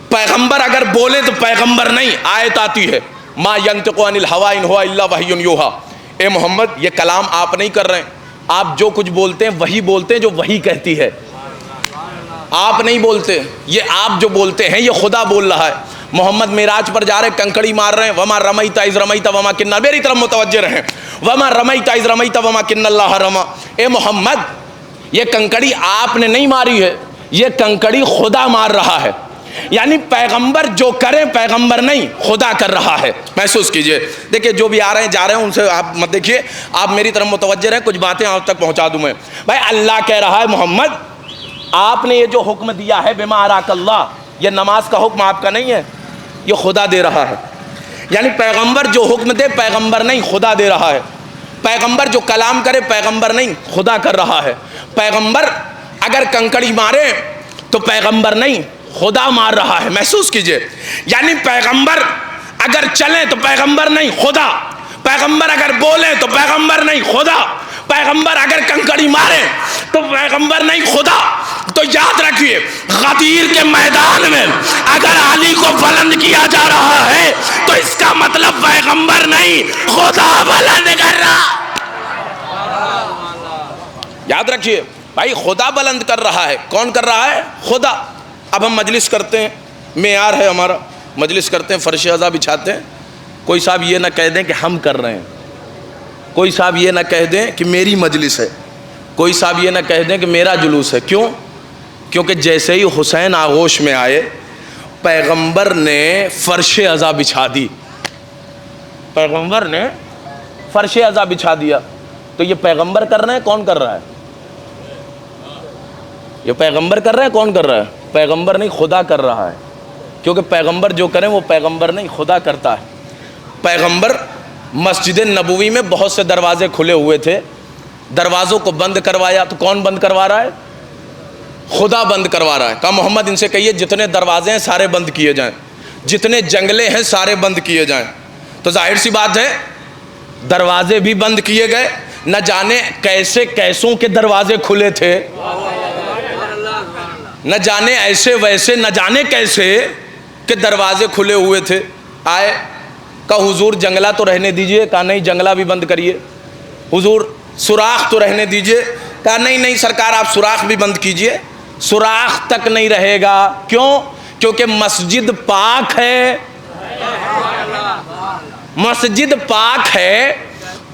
پیغمبر اگر بولیں تو پیغمبر نہیں، آیت آتی ہے، ما ینطق عن الہویٰ ان ہوا الا وحی یوحیٰ۔ اے محمد یہ کلام آپ نہیں کر رہے ہیں، آپ جو کچھ بولتے ہیں وہی بولتے ہیں جو وحی کہتی ہے، آپ نہیں بولتے، یہ آپ جو بولتے ہیں یہ خدا بول رہا ہے۔ محمد معراج پر جا رہے ہیں، کنکڑی مار رہے ہیں، وما رمیت اذ رمیت وما کن، میری طرف متوجہ رہیں، وما رمیت اذ رمیت وما کن اللہ رما۔ اے محمد یہ کنکڑی آپ نے نہیں ماری ہے، یہ کنکڑی خدا مار رہا ہے، یعنی پیغمبر جو کریں پیغمبر نہیں، خدا کر رہا ہے۔ محسوس کیجئے، دیکھیں جو بھی آ رہے ہیں جا رہے ہیں ان سے آپ مت دیکھیے، آپ میری طرف متوجہ رہیں، کچھ باتیں آپ تک پہنچا دوں میں۔ بھائی اللہ کہہ رہا ہے محمد آپ نے یہ جو حکم دیا ہے بما اراک اللہ، یہ نماز کا حکم آپ کا نہیں ہے، یہ خدا دے رہا ہے۔ یعنی پیغمبر جو حکم دے پیغمبر نہیں، خدا دے رہا ہے۔ پیغمبر جو کلام کرے پیغمبر نہیں، خدا کر رہا ہے۔ پیغمبر اگر کنکڑی مارے تو پیغمبر نہیں، خدا مار رہا ہے۔ محسوس کیجئے، یعنی پیغمبر اگر چلیں تو پیغمبر نہیں، خدا۔ پیغمبر اگر بولیں تو پیغمبر نہیں، خدا۔ پیغمبر اگر کنکڑی مارے تو پیغمبر نہیں، خدا۔ تو یاد رکھیے غدیر کے میدان میں اگر علی کو بلند کیا جا رہا ہے تو اس کا مطلب پیغمبر نہیں خدا بلند کر رہا. یاد رکھیے بھائی خدا بلند کر رہا ہے. کون کر رہا ہے؟ خدا. اب ہم مجلس کرتے ہیں, معیار ہے ہمارا, مجلس کرتے ہیں, فرش عزا بچھاتے ہیں, کوئی صاحب یہ نہ کہہ دیں کہ ہم کر رہے ہیں, کوئی صاحب یہ نہ کہہ دیں کہ میری مجلس ہے, کوئی صاحب یہ نہ کہہ دیں کہ میرا جلوس ہے. کیوں؟ کیونکہ جیسے ہی حسین آغوش میں آئے پیغمبر نے فرش عزا بچھا دی, پیغمبر نے فرش عزا بچھا دیا. تو یہ پیغمبر کر رہے ہیں, کون کر رہا ہے؟ یہ پیغمبر کر رہے ہیں, کون کر رہا ہے؟ پیغمبر نہیں, خدا کر رہا ہے. کیونکہ پیغمبر جو کریں وہ پیغمبر نہیں خدا کرتا ہے. پیغمبر مسجد نبوی میں بہت سے دروازے کھلے ہوئے تھے, دروازوں کو بند کروایا تو کون بند کروا رہا ہے؟ خدا بند کروا رہا ہے. کہا محمد ان سے کہیے جتنے دروازے ہیں سارے بند کیے جائیں, جتنے جنگلے ہیں سارے بند کیے جائیں. تو ظاہر سی بات ہے دروازے بھی بند کیے گئے, نہ جانے کیسے کیسوں کے دروازے کھلے تھے, نہ جانے ایسے ویسے نہ جانے کیسے کہ دروازے کھلے ہوئے تھے. آئے کہا حضور جنگلہ تو رہنے دیجئے, کہا نہیں جنگلہ بھی بند کریے. حضور سوراخ تو رہنے دیجئے, کہا نہیں نہیں سرکار آپ سوراخ بھی بند کیجئے. سوراخ تک نہیں رہے گا. کیوں؟ کیونکہ مسجد پاک ہے, مسجد پاک ہے,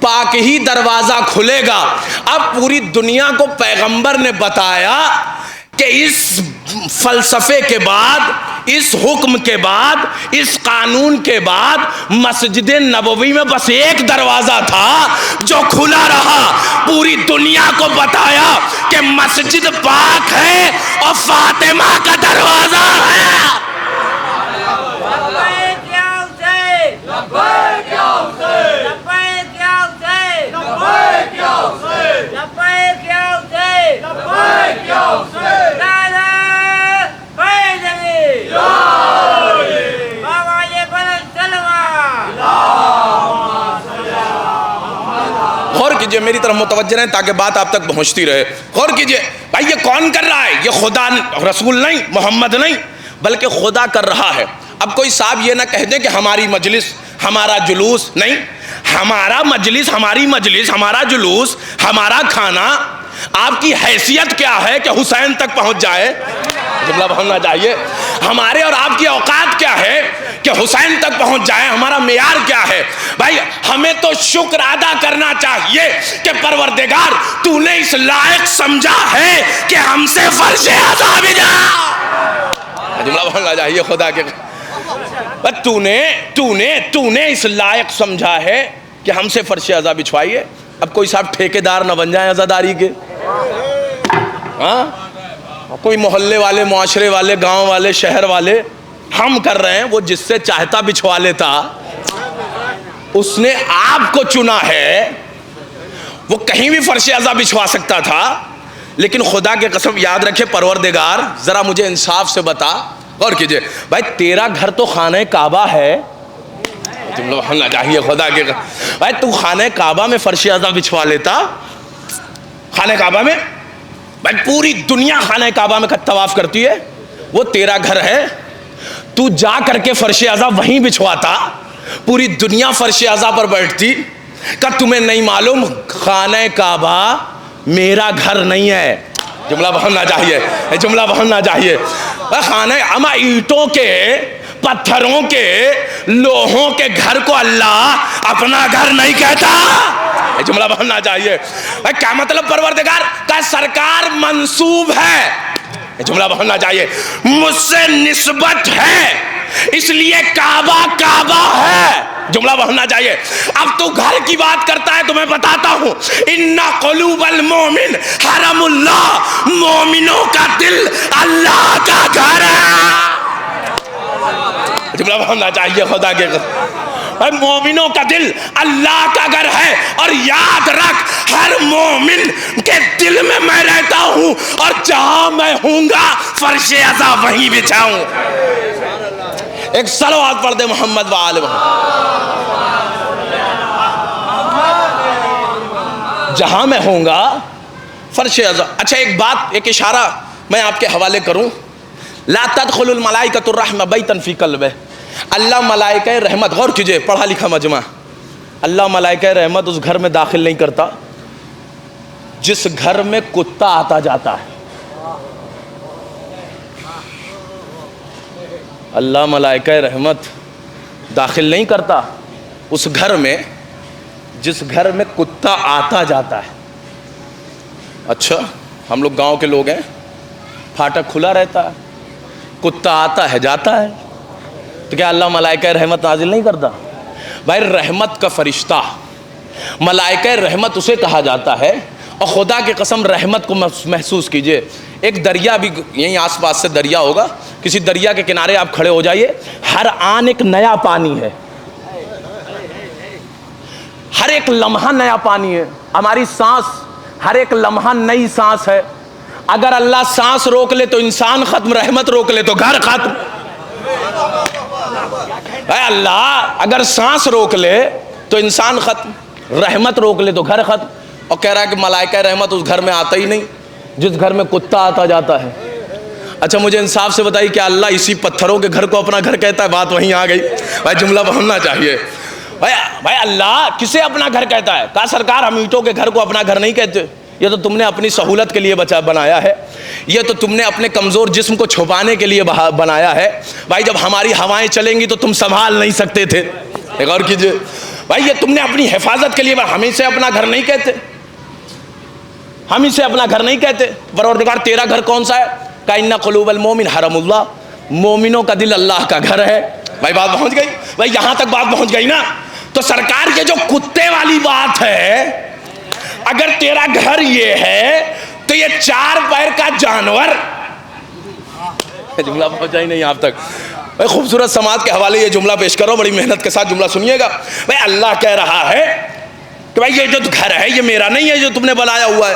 پاک ہی دروازہ کھلے گا. اب پوری دنیا کو پیغمبر نے بتایا کہ اس فلسفے کے بعد, اس حکم کے بعد, اس قانون کے بعد مسجد نبوی میں بس ایک دروازہ تھا جو کھلا رہا. پوری دنیا کو بتایا کہ مسجد پاک ہے اور فاطمہ کا دروازہ ہے. غور کیجئے, میری طرف متوجہ رہیں تاکہ بات آپ تک پہنچتی رہے. غور کیجئے بھائی یہ کون کر رہا ہے؟ یہ خدا رسول نہیں, محمد نہیں, بلکہ خدا کر رہا ہے. اب کوئی صاحب یہ نہ کہہ دیں کہ ہماری مجلس ہمارا جلوس نہیں, ہمارا مجلس ہماری مجلس ہمارا جلوس ہمارا کھانا. آپ کی حیثیت کیا ہے کہ حسین تک پہنچ جائے؟ جملہ بھرنا چاہیے. ہمارے اور آپ کی اوقات کیا ہے کہ حسین تک پہنچ جائے؟ ہمارا معیار کیا ہے؟ بھائی ہمیں تو شکر ادا کرنا چاہیے کہ پروردگار تو نے اس لائق سمجھا ہے کہ ہم سے فرش عزا بجا. جملہ بھرنا چاہیے خدا کے. تو نے اس لائق سمجھا ہے کہ ہم سے فرش عزا بچھوائیے. اب کوئی صاحب ٹھیکیدار نہ بن جائیں عزاداری کے, ہاں کوئی محلے والے, معاشرے والے, گاؤں والے, شہر والے ہم کر رہے ہیں, وہ جس سے چاہتا بچھوا لیتا. اس نے آپ کو چنا ہے, وہ کہیں بھی فرش عزا بچھوا سکتا تھا. لیکن خدا کے قسم یاد رکھے پروردگار ذرا مجھے انصاف سے بتا. غور کیجئے بھائی تیرا گھر تو خانہ کعبہ ہے, تم لوگ ہننا چاہیے خدا کے. بھائی تو خانہ کعبہ میں فرش عزا بچھوا لیتا, خانہ کعبہ میں. بھائی پوری دنیا خانہ کعبہ میں طواف کرتی ہے, وہ تیرا گھر ہے, تو جا کر کے فرش عزا وہیں بچھواتا, پوری دنیا فرش عزا پر بیٹھتی. کہ تمہیں نہیں معلوم خانہ کعبہ میرا گھر نہیں ہے. جملہ بہننا چاہیے, جملہ بہننا چاہیے. خانہ اما اینٹوں کے, پتھروں کے, لوہوں کے گھر کو اللہ اپنا گھر نہیں کہتا. جملہ بہننا چاہیے. کیا مطلب پروردگار کا سرکار منسوب ہے, جملہ بہننا چاہیے, مجھ سے نسبت ہے اس لیے کعبہ کعبہ ہے. جملہ بہننا چاہیے. اب تو گھر کی بات کرتا ہے تو میں بتاتا ہوں, ان قلوب المومن حرم اللہ, مومنوں کا دل اللہ کا گھر ہے. جملہ بہننا چاہیے خدا کے. مومنوں کا دل اللہ کا گھر ہے. اور یاد رکھ ہر مومن کے دل میں رہتا ہوں, اور جہاں میں ہوں گا فرش عزا وہیں بچھاؤں. ایک صلوات پڑھ دے محمد وآل محمد. جہاں میں ہوں گا فرش عزا. اچھا ایک بات, ایک اشارہ میں آپ کے حوالے کروں. لا تدخل الملائکۃ الرحمہ بیتا فی قلبہ. اللہ ملائکہ رحمت، غور کیجئے، پڑھا لکھا مجمع، اللہ ملائکہ رحمت اس گھر میں داخل نہیں کرتا جس گھر میں کتا آتا جاتا ہے. اللہ ملائکہ رحمت داخل نہیں کرتا اس گھر میں جس گھر میں کتا آتا جاتا ہے. اچھا، ہم لوگ گاؤں کے لوگ ہیں، پھاٹک کھلا رہتا ہے، کتا آتا ہے جاتا ہے، تو کیا اللہ ملائکہ رحمت نازل نہیں کرتا؟ بھائی رحمت کا فرشتہ، ملائکہ رحمت اسے کہا جاتا ہے. اور خدا کی قسم رحمت کو محسوس کیجئے. ایک دریا بھی یہیں آس پاس سے دریا ہوگا، کسی دریا کے کنارے آپ کھڑے ہو جائیے، ہر آن ایک نیا پانی ہے، ہر ایک لمحہ نیا پانی ہے. ہماری سانس، ہر ایک لمحہ نئی سانس ہے. اگر اللہ سانس روک لے تو انسان ختم، رحمت روک لے تو گھر ختم. اے اللہ اگر سانس روک لے تو انسان ختم، رحمت روک لے تو گھر ختم. اور کہہ رہا ہے کہ ملائکہ رحمت اس گھر میں آتا ہی نہیں جس گھر میں کتا آتا جاتا ہے. اچھا مجھے انصاف سے بتائیے کہ اللہ اسی پتھروں کے گھر کو اپنا گھر کہتا ہے؟ بات وہیں آ گئی. بھائی جملہ بننا چاہیے. بھائی اللہ کسے اپنا گھر کہتا ہے؟ کہا سرکار ہم اینٹوں کے گھر کو اپنا گھر نہیں کہتے، یہ تو تم نے اپنی سہولت کے لیے بنایا ہے، یہ تو تم نے اپنے کمزور جسم کو چھپانے کے لیے بنایا ہے. بھائی جب ہماری ہوائیں چلیں گی تو تم سنبھال نہیں سکتے تھے. غور کیجئے بھائی، یہ تم نے اپنی حفاظت کے لیے، ہم اسے اپنا گھر نہیں کہتے، ہم اسے اپنا گھر نہیں کہتے. پروردگار تیرا گھر کون سا ہے؟ کہ ان قلوب المومن حرم اللہ، مومنوں کا دل اللہ کا گھر ہے. بھائی بات پہنچ گئی؟ بھائی یہاں تک بات پہنچ گئی نا؟ تو سرکار یہ جو کتے والی بات ہے، اگر تیرا گھر یہ ہے تو یہ 4 پیر کا جانور، جملہ پہنچا ہی نہیں آپ تک. بھائی خوبصورت سماعت کے حوالے یہ جملہ پیش کرو، بڑی محنت کے ساتھ جملہ سنیے گا. بھائی اللہ کہہ رہا ہے کہ بھائی یہ جو گھر ہے یہ میرا نہیں ہے جو تم نے بنایا ہوا ہے،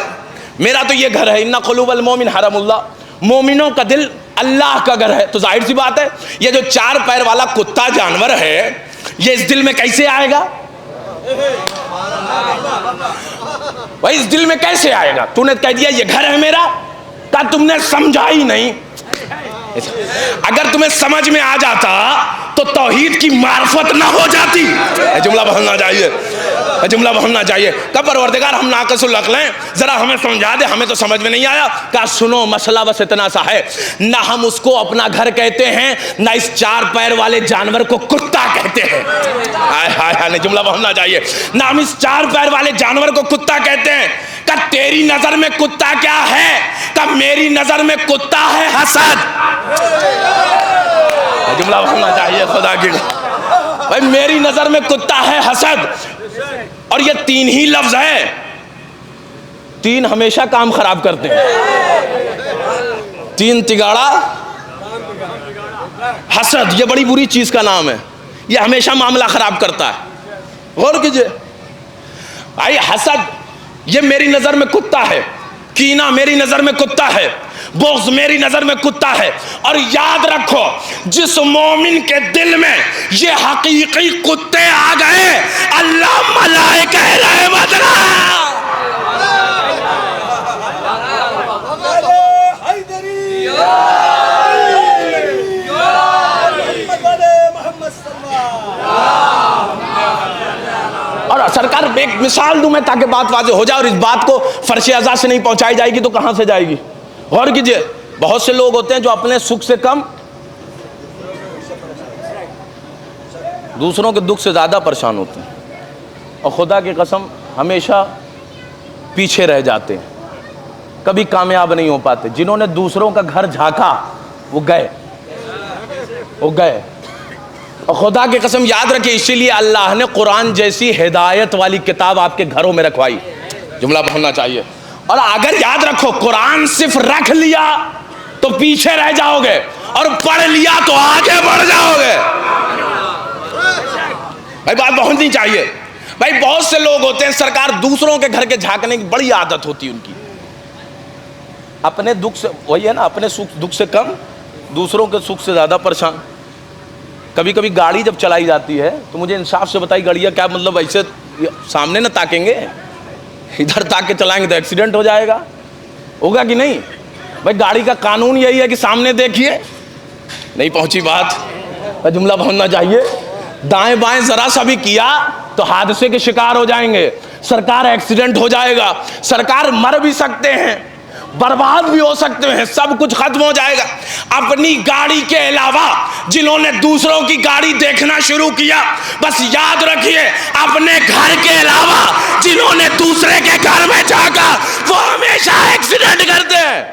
میرا تو یہ گھر ہے. ان قلوب المومن حرم اللہ، مومنوں کا دل اللہ کا گھر ہے. تو ظاہر سی بات ہے یہ جو 4 پیر والا کتا جانور ہے یہ اس دل میں کیسے آئے گا؟ بھائی اس دل میں کیسے آئے گا؟ تو نے کہہ دیا یہ گھر ہے میرا، کہا تم نے سمجھا ہی نہیں. اگر تمہیں سمجھ میں آ جاتا تو توحید کی معرفت نہ ہو جاتی. جملہ بہننا چاہیے، جملہ بہننا چاہیے. کہا پروردگار ہم ناقص العقل ہیں، ذرا ہمیں سمجھا دے، ہمیں تو سمجھ میں نہیں آیا. کہا سنو مسئلہ بس اتنا سا ہے، نہ ہم اس کو اپنا گھر کہتے ہیں، نہ اس 4 پیر والے جانور کو کتا کہتے ہیں. جملہ بہننا چاہیے. نہ ہم اس 4 پیر والے جانور کو کتا کہتے ہیں. کہ تیری نظر میں کتا کیا ہے؟ کہ میری نظر میں کتا ہے حسد. جملہ بہننا چاہیے خدا کی. بھائی میری نظر میں کتا ہے حسد. اور یہ 3 ہی لفظ ہے، 3 ہمیشہ کام خراب کرتے ہیں. 3 تگاڑا حسد، یہ بڑی بری چیز کا نام ہے، یہ ہمیشہ معاملہ خراب کرتا ہے. غور کیجئے بھائی، حسد یہ میری نظر میں کتا ہے، کینہ میری نظر میں کتا ہے، بغض میری نظر میں کتا ہے. اور یاد رکھو جس مومن کے دل میں یہ حقیقی کتے آ گئے، اللہ ملائکہ رحمت اور سرکار ایک مثال دوں میں تاکہ بات واضح ہو جائے، اور اس بات کو فرش ازا سے نہیں پہنچائی جائے گی تو کہاں سے جائے گی؟ غور کیجئے، بہت سے لوگ ہوتے ہیں جو اپنے سکھ سے کم دوسروں کے دکھ سے زیادہ پریشان ہوتے ہیں، اور خدا کی قسم ہمیشہ پیچھے رہ جاتے ہیں، کبھی کامیاب نہیں ہو پاتے. جنہوں نے دوسروں کا گھر جھانکا وہ گئے. اور خدا کی قسم یاد رکھیں، اسی لیے اللہ نے قرآن جیسی ہدایت والی کتاب آپ کے گھروں میں رکھوائی. جملہ بہننا چاہیے. اور اگر یاد رکھو قرآن صرف رکھ لیا تو پیچھے رہ جاؤ گے، اور پڑھ لیا تو آگے بڑھ جاؤ گے. بھائی بات پہنچنی چاہیے. بھائی بہت سے لوگ ہوتے ہیں سرکار دوسروں کے گھر کے جھانکنے کی بڑی عادت ہوتی ہے ان کی، اپنے دکھ سے، وہی ہے نا، اپنے دکھ سے کم دوسروں کے سکھ سے زیادہ پریشان. کبھی کبھی گاڑی جب چلائی جاتی ہے تو مجھے انصاف سے بتائی گاڑیاں کیا مطلب ایسے سامنے نہ تاکیں گے، ادھر تاک کے چلائیں گے تو ایکسیڈنٹ ہو جائے گا، ہوگا کہ نہیں؟ بھائی گاڑی کا قانون یہی ہے کہ سامنے دیکھیے. نہیں پہنچی بات, جملہ پہنچنا چاہیے. دائیں بائیں ذرا سا بھی کیا تو حادثے کے شکار ہو جائیں گے. سرکار ایکسیڈنٹ ہو جائے گا, سرکار مر بھی سکتے ہیں, برباد بھی ہو سکتے ہیں, سب کچھ ختم ہو جائے گا. اپنی گاڑی کے علاوہ جنہوں نے دوسروں کی گاڑی دیکھنا شروع کیا, بس یاد رکھیے اپنے گھر کے علاوہ جنہوں نے دوسرے کے گھر میں جھانکا وہ ہمیشہ ایکسیڈنٹ کرتے ہیں.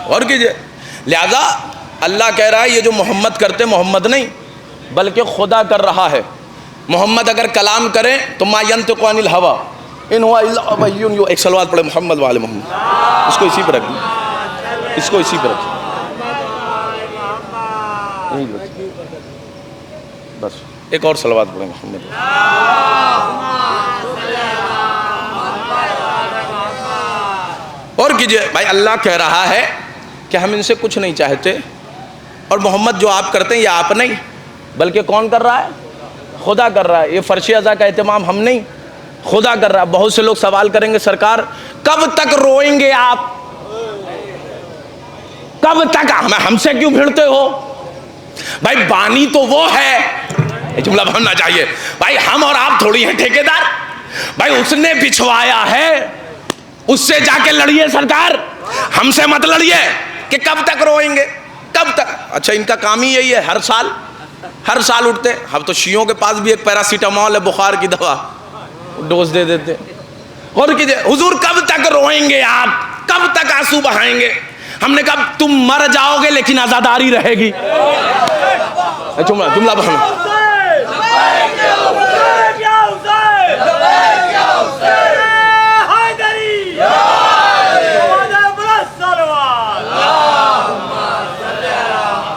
اور کیجئے. لہذا اللہ کہہ رہا ہے یہ جو محمد کرتے محمد نہیں بلکہ خدا کر رہا ہے. محمد اگر کلام کریں تو ما ینطق عن الہوی ان ہوا الا وحی یوحی. ایک صلوات پڑھے محمد وعلی محمد. اس کو اسی پر رکھ دیں, اس کو اسی پر رکھ بس. ایک اور صلوات پڑھے محمد. اور کیجئے. بھائی اللہ کہہ رہا ہے کہ ہم ان سے کچھ نہیں چاہتے, اور محمد جو آپ کرتے ہیں یہ آپ نہیں بلکہ کون کر رہا ہے؟ خدا کر رہا ہے. یہ فرش ازا کا اہتمام ہم نہیں, خدا کر رہا ہے. بہت سے لوگ سوال کریں گے سرکار کب تک روئیں گے آپ, کب تک ہم سے کیوں بھیڑتے ہو؟ بھائی بانی تو وہ ہے, جملہ بننا چاہیے. بھائی ہم اور آپ تھوڑی ہیں ٹھیکیدار. بھائی اس نے بچھوایا ہے, اس سے جا کے لڑیے سرکار, ہم سے مت لڑیے کہ کب تک روئیں گے کب تک. اچھا ان کا کام ہی یہی ہے, ہر سال اٹھتے. اب تو شیعوں کے پاس بھی ایک پیراسیٹامول ہے بخار کی دوا, ڈوز دے دیتے. اور کیجئے حضور کب تک روئیں گے آپ, کب تک آنسو بہائیں گے؟ ہم نے کہا تم مر جاؤ گے لیکن عزاداری رہے گی. جملہ بہنا.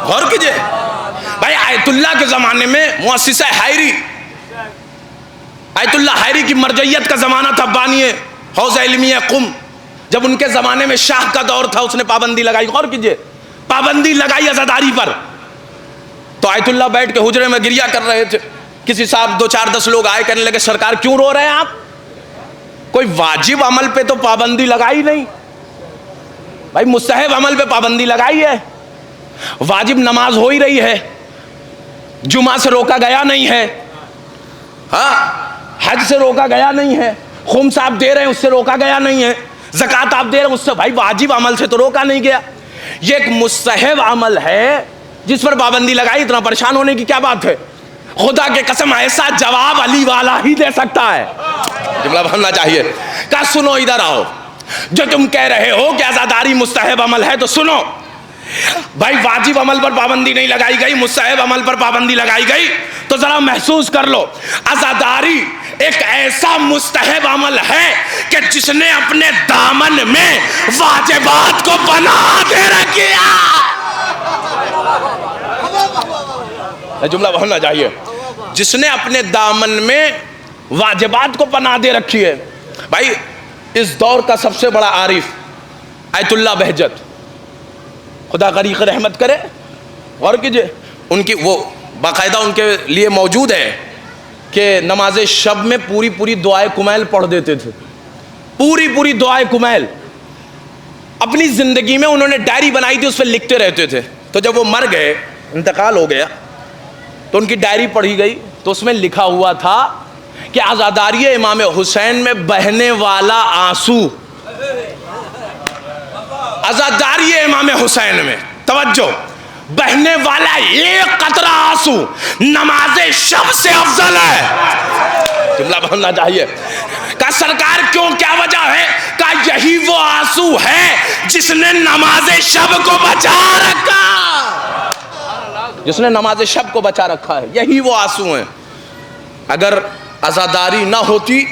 غور کیجئے. بھائی آیت اللہ کے زمانے میں مؤسسہ حائری, آیت اللہ حائری کی مرجعیت کا زمانہ تھا, بانی حوزہ علمیہ قم. جب ان کے زمانے میں شاہ کا دور تھا اس نے پابندی لگائی. غور کیجئے, پابندی لگائی عزاداری پر. تو آیت اللہ بیٹھ کے حجرے میں گریہ کر رہے تھے. کسی صاحب 2-4-10 لوگ آئے, کہنے لگے سرکار کیوں رو رہے ہیں آپ؟ کوئی واجب عمل پہ تو پابندی لگائی نہیں. بھائی مستحب عمل پہ پابندی لگائی ہے. واجب نماز ہو ہی رہی ہے, جمعہ سے روکا گیا نہیں ہے, ہاں حج سے روکا گیا نہیں ہے, خمس آپ دے رہے ہیں اس سے روکا گیا نہیں ہے, زکوٰۃ آپ دے رہے ہیں اس سے, بھائی واجب عمل سے تو روکا نہیں گیا. یہ ایک مستحب عمل ہے جس پر پابندی لگائی. اتنا پریشان ہونے کی کیا بات ہے؟ خدا کے قسم ایسا جواب علی والا ہی دے سکتا ہے. جملہ بننا چاہیے. کہا سنو ادھر آؤ, جو تم کہہ رہے ہو کہ عزاداری مستحب عمل ہے تو سنو. بھائی واجب عمل پر پابندی نہیں لگائی گئی, مستحب عمل پر پابندی لگائی گئی, تو ذرا محسوس کر لو. عزاداری ایک ایسا مستحب عمل ہے کہ جس نے اپنے دامن میں واجبات کو پناہ دے رکھی ہے. جملہ بولنا چاہیے. جس نے اپنے دامن میں واجبات کو پناہ دے رکھی ہے. بھائی اس دور کا سب سے بڑا عارف آیت اللہ بہجت, خدا غریق رحمت کرے. غور کیجئے, ان کی وہ باقاعدہ ان کے لیے موجود ہے کہ نماز شب میں پوری دعائے کمیل پڑھ دیتے تھے, پوری دعائے کمیل. اپنی زندگی میں انہوں نے ڈائری بنائی تھی, اس پہ لکھتے رہتے تھے. تو جب وہ مر گئے, انتقال ہو گیا, تو ان کی ڈائری پڑھی گئی تو اس میں لکھا ہوا تھا کہ عزاداری امام حسین میں بہنے والا آنسو, عزاداری امام حسین میں, توجہ, بہنے والا ایک قطرہ آنسو نماز شب سے افضل ہے. جملہ بننا چاہیے. کہا سرکار کیوں, کیا وجہ ہے؟ کہا یہی وہ آنسو ہے جس نے نماز شب کو بچا رکھا, جس نے نماز شب کو بچا رکھا ہے, یہی وہ آنسو ہیں. اگر عزاداری نہ ہوتی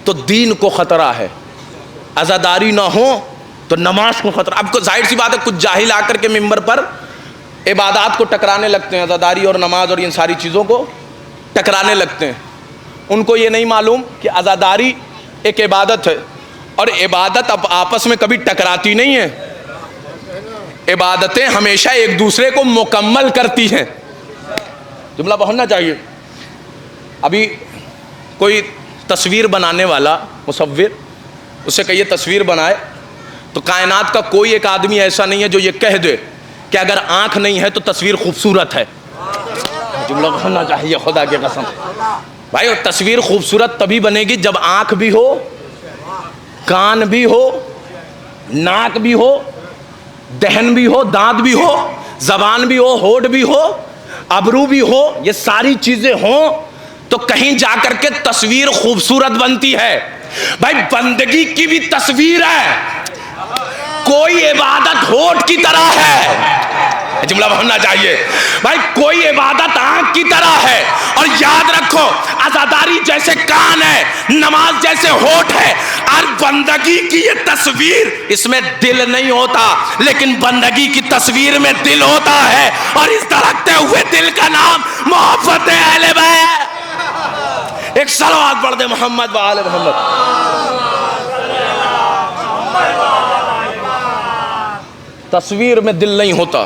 تو دین کو خطرہ ہے, عزاداری نہ ہو تو نماز کو خطرہ. اب کو ظاہر سی بات ہے کچھ جاہل آ کر کے ممبر پر عبادات کو ٹکرانے لگتے ہیں, عزاداری اور نماز اور ان ساری چیزوں کو ٹکرانے لگتے ہیں. ان کو یہ نہیں معلوم کہ عزاداری ایک عبادت ہے, اور عبادت اب آپس میں کبھی ٹکراتی نہیں ہے. عبادتیں ہمیشہ ایک دوسرے کو مکمل کرتی ہیں. جملہ پڑھنا چاہیے. ابھی کوئی تصویر بنانے والا مصور، اسے کہیے تصویر بنائے، تو کائنات کا کوئی ایک آدمی ایسا نہیں ہے جو یہ کہہ دے کہ اگر آنکھ نہیں ہے تو تصویر خوبصورت ہے. جملہ پڑھنا چاہیے خدا کی قسم. بھائی وہ تصویر خوبصورت تبھی بنے گی جب آنکھ بھی ہو، کان بھی ہو، ناک بھی ہو، دہن بھی ہو، دانت بھی ہو، زبان بھی ہو، ہونٹ بھی ہو، ابرو بھی ہو. یہ ساری چیزیں ہوں تو کہیں جا کر کے تصویر خوبصورت بنتی ہے. بھائی بندگی کی بھی تصویر ہے. کوئی عبادت ہونٹ کی طرح ہے. جملہ پڑھنا چاہیے. بھائی کوئی عبادت آنکھ کی طرح ہے. اور یاد رکھو عزاداری جیسے کان ہے، نماز جیسے ہونٹ ہے، اور بندگی کی یہ تصویر، اس میں دل نہیں ہوتا لیکن بندگی کی تصویر میں دل ہوتا ہے. اور اس دھڑکتے ہوئے دل کا نام محبت اہل بیت. ایک صلوات پڑھ دے محمد و آل محمد. تصویر میں دل نہیں ہوتا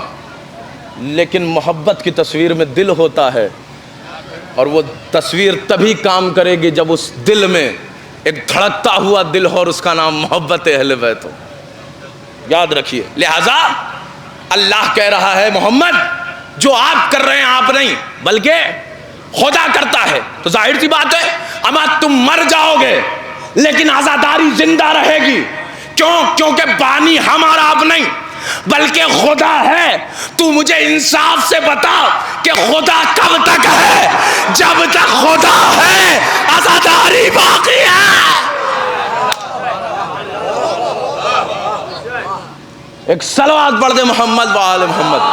لیکن محبت کی تصویر میں دل ہوتا ہے. اور وہ تصویر تبھی کام کرے گی جب اس دل میں ایک دھڑکتا ہوا دل ہو اور اس کا نام محبت اہل بیت ہو. یاد رکھیے. لہذا اللہ کہہ رہا ہے محمد جو آپ کر رہے ہیں آپ نہیں بلکہ خدا کرتا ہے. تو ظاہر سی بات ہے اما تم مر جاؤ گے لیکن عزاداری زندہ رہے گی. کیوں؟ کیونکہ بانی ہمارا اب نہیں بلکہ خدا ہے. تو مجھے انصاف سے بتا کہ خدا کب تک ہے؟ جب تک خدا ہے عزاداری باقی ہے. ایک صلوات پڑھ دے محمد و آل محمد.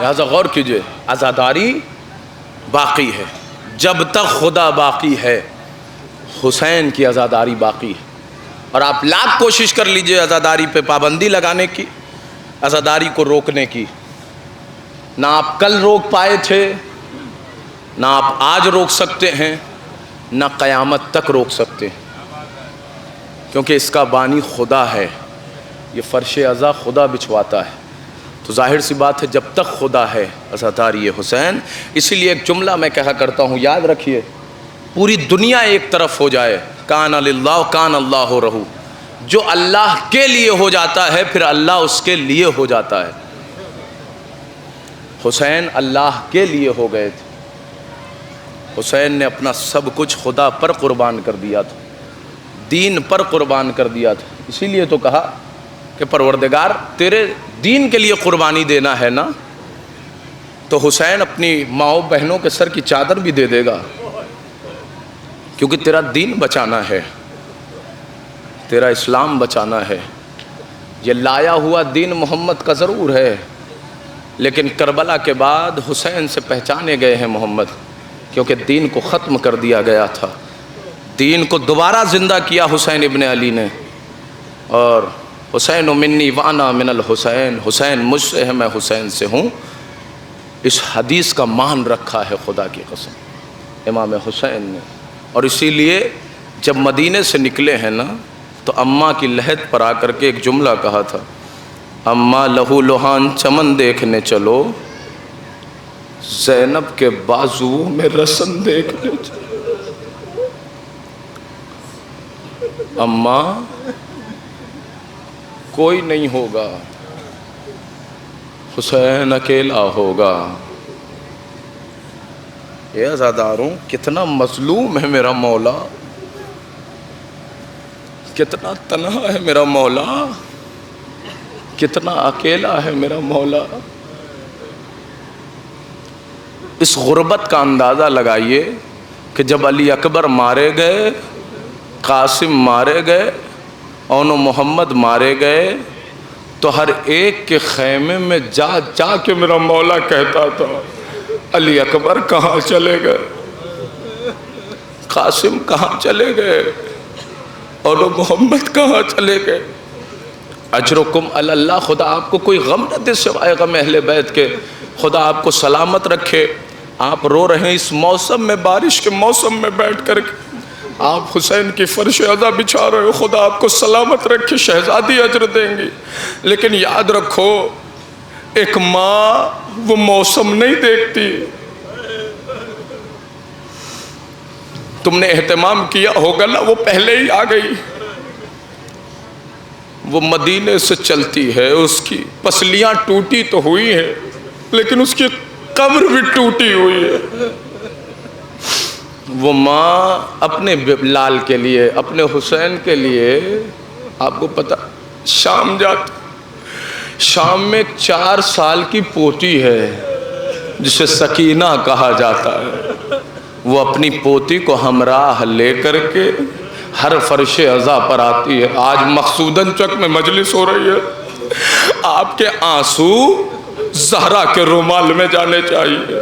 لہذا غور کیجئے عزاداری باقی ہے جب تک خدا باقی ہے. حسین کی عزاداری باقی ہے. اور آپ لاکھ کوشش کر لیجئے عزاداری پہ پابندی لگانے کی، عزاداری کو روکنے کی. نہ آپ کل روک پائے تھے، نہ آپ آج روک سکتے ہیں، نہ قیامت تک روک سکتے ہیں. کیونکہ اس کا بانی خدا ہے. یہ فرش عزا خدا بچھواتا ہے. تو ظاہر سی بات ہے جب تک خدا ہے عزاداری حسین. اسی لیے ایک جملہ میں کہا کرتا ہوں، یاد رکھیے. پوری دنیا ایک طرف ہو جائے، کان للہ کان اللہ رہو. جو اللہ کے لیے ہو جاتا ہے پھر اللہ اس کے لیے ہو جاتا ہے. حسین اللہ کے لیے ہو گئے تھے. حسین نے اپنا سب کچھ خدا پر قربان کر دیا تھا، دین پر قربان کر دیا تھا. اسی لیے تو کہا کہ پروردگار تیرے دین کے لیے قربانی دینا ہے نا تو حسین اپنی ماؤں بہنوں کے سر کی چادر بھی دے دے گا، کیونکہ تیرا دین بچانا ہے، تیرا اسلام بچانا ہے. یہ لایا ہوا دین محمد کا ضرور ہے لیکن کربلا کے بعد حسین سے پہچانے گئے ہیں محمد، کیونکہ دین کو ختم کر دیا گیا تھا. دین کو دوبارہ زندہ کیا حسین ابن علی نے. اور حسین منی وانا من الحسین، حسین مجھ سے ہے میں حسین سے ہوں. اس حدیث کا مان رکھا ہے خدا کی قسم امام حسین نے. اور اسی لیے جب مدینے سے نکلے ہیں نا تو اماں کی لحد پر آ کر کے ایک جملہ کہا تھا، اماں لہو لہان چمن دیکھنے چلو، زینب کے بازوؤں میں رسن دیکھنے چلو. اماں کوئی نہیں ہوگا، حسین اکیلا ہوگا. اے عزاداروں کتنا مظلوم ہے میرا مولا، کتنا تنہا ہے میرا مولا، کتنا اکیلا ہے میرا مولا. اس غربت کا اندازہ لگائیے کہ جب علی اکبر مارے گئے، قاسم مارے گئے، اون و محمد مارے گئے تو ہر ایک کے خیمے میں جا جا کے میرا مولا کہتا تھا علی اکبر کہاں چلے گئے، قاسم کہاں چلے گئے، اور محمد کہاں چلے گئے؟ اجرکم علی اللہ، خدا آپ کو کوئی غم نہ دے سوائے غم اہل بیت کے، خدا آپ کو سلامت رکھے۔ آپ رو رہے ہیں اس موسم میں، بارش کے موسم میں بیٹھ کر کے آپ حسین کی فرش عزا بچھا رہے ہو، خدا آپ کو سلامت رکھے، شہزادی اجر دیں گی۔ لیکن یاد رکھو ایک ماں وہ موسم نہیں دیکھتی۔ تم نے اہتمام کیا ہوگا نا، وہ پہلے ہی آ گئی، وہ مدینے سے چلتی ہے، اس کی پسلیاں ٹوٹی تو ہوئی ہیں لیکن اس کی قبر بھی ٹوٹی ہوئی ہے۔ وہ ماں اپنے لال کے لیے، اپنے حسین کے لیے، آپ کو پتا شام جاتی، شام میں 4 سال کی پوتی ہے جسے سکینہ کہا جاتا ہے، وہ اپنی پوتی کو ہمراہ لے کر کے ہر فرش عزا پر آتی ہے۔ آج مقصوداً چک میں مجلس ہو رہی ہے، آپ کے آنسو زہرا کے رومال میں جانے چاہیے۔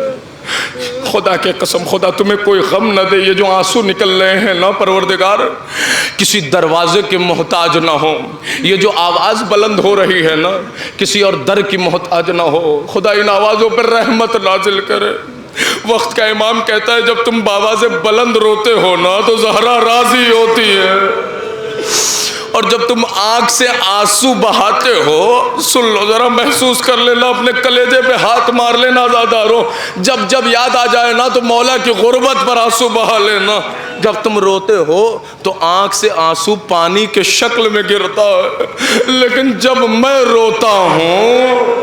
خدا کے قسم خدا تمہیں کوئی غم نہ دے، یہ جو آنسو نکل رہے ہیں نا پروردگار، کسی دروازے کے محتاج نہ ہو، یہ جو آواز بلند ہو رہی ہے نا کسی اور در کی محتاج نہ ہو، خدا ان آوازوں پر رحمت نازل کرے۔ وقت کا امام کہتا ہے جب تم بآواز بلند روتے ہو نا تو زہرا راضی ہوتی ہے، اور جب تم آنکھ سے آنسو بہاتے ہو، سن لو ذرا محسوس کر لینا، اپنے کلیجے پہ ہاتھ مار لینا عزادارو، جب جب یاد آ جائے نا تو مولا کی غربت پر آنسو بہا لینا۔ جب تم روتے ہو تو آنکھ سے آنسو پانی کے شکل میں گرتا ہے، لیکن جب میں روتا ہوں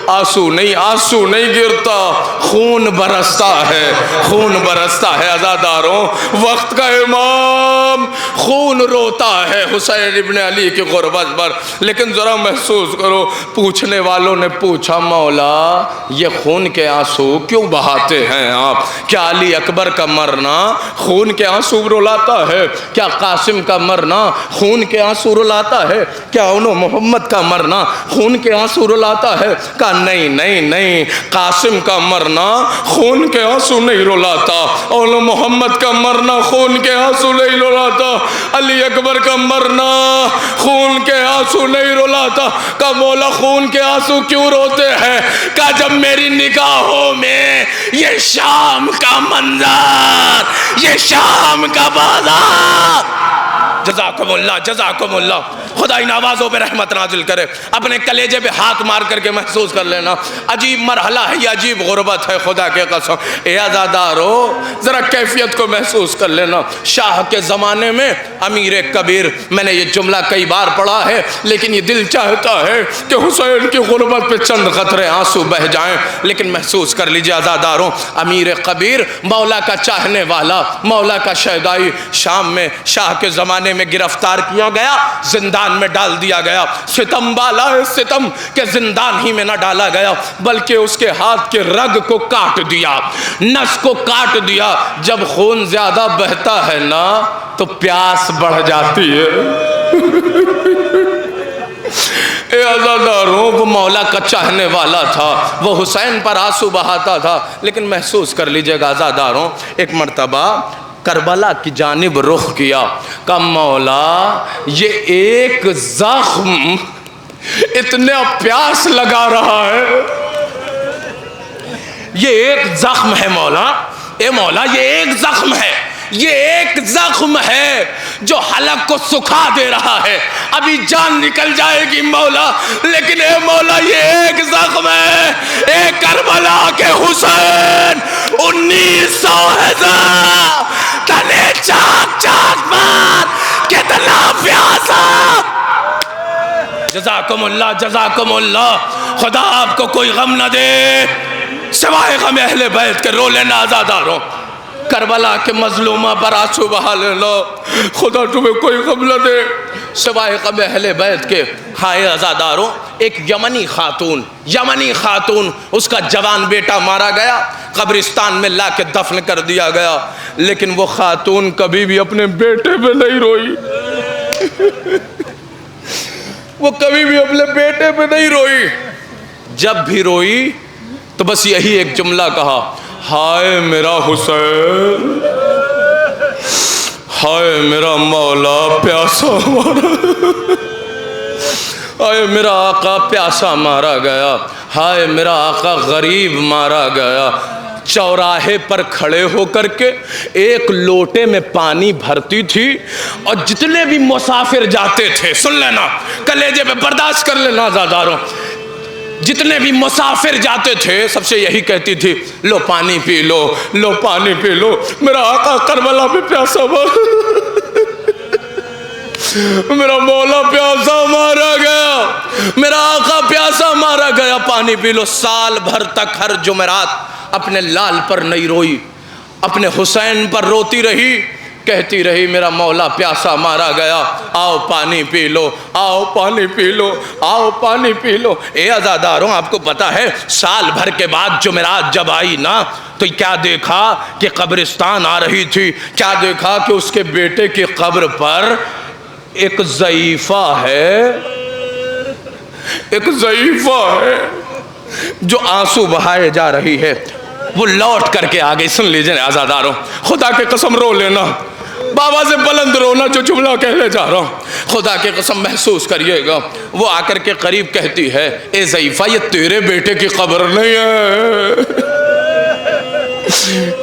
آنسو نہیں گرتا، خون برستا ہے، خون برستا ہے عزاداروں۔ وقت کا امام خون روتا ہے حسین ابن علی کی غربت پر، لیکن ذرا محسوس کرو، پوچھنے والوں نے پوچھا مولا یہ خون کے آنسو کیوں بہاتے ہیں آپ؟ کیا علی اکبر کا مرنا خون کے آنسو رلاتا ہے؟ کیا قاسم کا مرنا خون کے آنسو رلاتا ہے؟ کیا انہوں محمد کا مرنا خون کے آنسو رلاتا ہے؟ کہا نہیں، قاسم کا مرنا خون کے آنسو نہیں رلاتا، اور محمد کا مرنا خون کے آنسو نہیں رلاتا، علی اکبر کا مرنا خون کے آنسو نہیں رلاتا۔ کہا مولا خون کے آنسو کیوں روتے ہیں؟ کہا جب میری نگاہوں میں یہ شام کا منظر، یہ شام کا بازار، جزاکم اللہ، خدا ان آوازوں پہ رحمت نازل کرے۔ اپنے کلیجے پہ ہاتھ مار کر کے محسوس کر لینا، عجیب مرحلہ ہے یہ، عجیب غربت ہے، خدا کے قسم۔ اے عزادارو ذرا کیفیت کو محسوس کر لینا۔ شاہ کے زمانے میں امیر کبیر، میں نے یہ جملہ کئی بار پڑھا ہے لیکن یہ دل چاہتا ہے کہ حسین کی غربت پہ چند قطرے آنسو بہ جائیں، لیکن محسوس کر لیجئے عزاداروں، امیر کبیر مولا کا چاہنے والا، مولا کا شیدائی، شام میں شاہ کے زمانے میں گرفتار کیا گیا، زندان میں ڈال دیا گیا۔ ستم بالا ہے ستم کہ زندان ہی میں نہ ڈالا گیا بلکہ اس کے ہاتھ کے رگ کو کاٹ دیا، نس کو کاٹ دیا۔ جب خون زیادہ بہتا ہے نا تو پیاس بڑھ جاتی ہے۔ اے عزاداروں وہ مولا کا چاہنے والا تھا، وہ حسین پر آنسو بہاتا تھا، لیکن محسوس کر لیجئے گا عزاداروں، ایک مرتبہ کربلا کی جانب رخ کیا، کہ مولا یہ ایک زخم اتنے پیاس لگا رہا ہے، یہ ایک زخم ہے مولا، اے مولا یہ ایک زخم ہے، یہ ایک زخم ہے جو حلق کو سکھا دے رہا ہے، ابھی جان نکل جائے گی مولا، لیکن اے مولا یہ ایک زخم ہے۔ اے کربلا کے حسین 1900 تنے چاک مار کتنا پیاسا۔ جزاکم اللہ، خدا آپ کو کوئی غم نہ دے سوائے غم اہل بیت کے، رو لینا عزاداروں۔ کربلا کے مظلومہ پر آنسو بہا لینا، خدا تمہیں کوئی غم نہ دے سوائے غم اہل بیت کے۔ ہائے عزاداروں، ایک یمنی خاتون، اس کا جوان بیٹا مارا گیا، قبرستان میں لا کے دفن کر دیا گیا، لیکن وہ خاتون کبھی بھی اپنے بیٹے پہ نہیں روئی، وہ کبھی بھی اپنے بیٹے پہ نہیں روئی۔ جب بھی روئی تو بس یہی ایک جملہ کہا، ہائے میرا حسین، ہائے میرا مولا پیاسا مارا، ہائے میرا آقا پیاسا مارا گیا، ہائے میرا آقا غریب مارا گیا۔ چوراہے پر کھڑے ہو کر کے ایک لوٹے میں پانی بھرتی تھی، اور جتنے بھی مسافر جاتے تھے، سن لینا کلیجے پہ برداشت کر لینا زاداروں، جتنے بھی مسافر جاتے تھے سب سے یہی کہتی تھی، لو پانی پی لو، لو پانی پی لو، میرا آقا کربلا میں پیاسا مارا، میرا مولا پیاسا مارا گیا، میرا آقا پیاسا مارا گیا، پانی پی لو۔ سال بھر تک ہر جمعرات اپنے لال پر نہیں روئی، اپنے حسین پر روتی رہی، کہتی رہی میرا مولا پیاسا مارا گیا، آؤ پانی پی لو، آؤ پانی پی لو، آؤ پانی پی لو۔ اے عزاداروں، آپ کو پتا ہے سال بھر کے بعد جمعرات جب آئی نا تو کیا دیکھا کہ قبرستان آ رہی تھی، کیا دیکھا کہ اس کے بیٹے کی قبر پر ایک ضعیفہ ہے، ایک ضعیفہ ہے جو آنسو بہائے جا رہی ہے۔ وہ لوٹ کر کے آگئی، سن لیجئے عزاداروں، خدا کے قسم رو لینا، بابا سے بلند رونا جو جملہ کہنے جا رہا ہوں، خدا کے قسم محسوس کریے گا۔ وہ آ کر کے قریب کہتی ہے، اے ضعیفہ یہ تیرے بیٹے کی قبر نہیں ہے،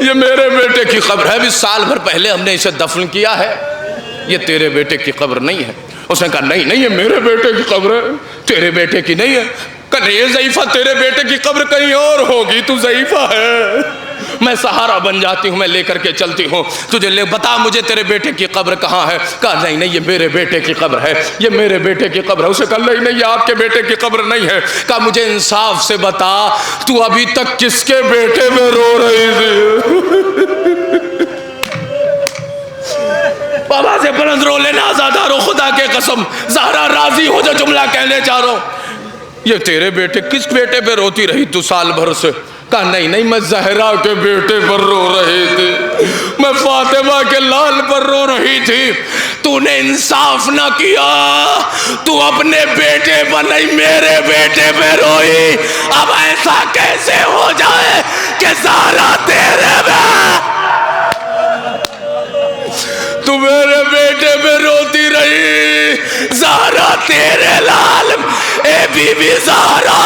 یہ میرے بیٹے کی قبر ہے، ابھی سال بھر پہلے ہم نے اسے دفن کیا ہے، یہ تیرے بیٹے کی قبر نہیں ہے۔ اس نے کہا نہیں نہیں یہ میرے بیٹے کی قبر ہے، تیرے بیٹے کی نہیں ہے۔ کہ یہ ضعیفہ تیرے بیٹے کی قبر کہیں اور ہوگی، تو ضعیفہ ہے، میں سہارا بن جاتی ہوں، میں لے کر کے چلتی ہوں تجھے، لے بتا مجھے تیرے بیٹے کی قبر کہاں ہے۔ کہا نہیں نہیں یہ میرے بیٹے کی قبر ہے، یہ میرے بیٹے کی قبر ہے۔ اسے کہا نہیں نہیں یہ آپ کے بیٹے کی قبر نہیں ہے۔ کہا مجھے انصاف سے بتا تو ابھی تک کس کے بیٹے میں رو رہی تھی؟ بابا سے بلند رو لینا آزادارو، خدا کے قسم زہرا راضی ہو جو جملہ کہنے چاہ رہا ہوں، یہ تیرے بیٹے کس بیٹے پہ روتی رہی تو سال بھر سے؟ کہا نہیں نہیں میں زہرا کے بیٹے پر رو رہی تھی، میں فاطمہ کے لال پر رو رہی تھی۔ تو نے انصاف نہ کیا، تو اپنے بیٹے پر نہیں میرے بیٹے پہ روئی۔ اب ایسا کیسے ہو جائے کہ زہرا تیرے میں، تو میرے بیٹے پہ روتی رہی، زہرا تیرے لال، اے بی بی زہرا۔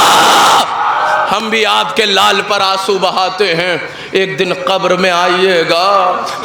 ہم بھی آپ کے لال پر آنسو بہاتے ہیں، ایک دن قبر میں آئیے گا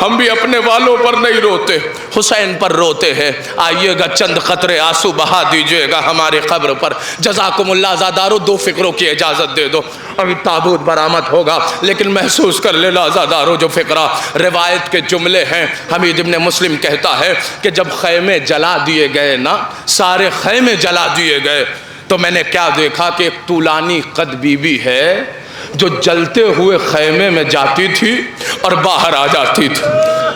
ہم بھی اپنے والوں پر نہیں روتے، حسین پر روتے ہیں، آئیے گا چند قطرے آنسو بہا دیجئے گا ہمارے قبر پر۔ جزاکم اللہ زادارو، 2 فقروں کی اجازت دے دو، ابھی تابوت برآمد ہوگا، لیکن محسوس کر لینا زادارو جو فقرہ روایت کے جملے ہیں۔ حمید ابن مسلم کہتا ہے کہ جب خیمے جلا دیے گئے نا، سارے خیمے جلا دیے گئے، تو میں نے کیا دیکھا کہ ایک طولانی قد بی بی ہے جو جلتے ہوئے خیمے میں جاتی تھی اور باہر آ جاتی تھی۔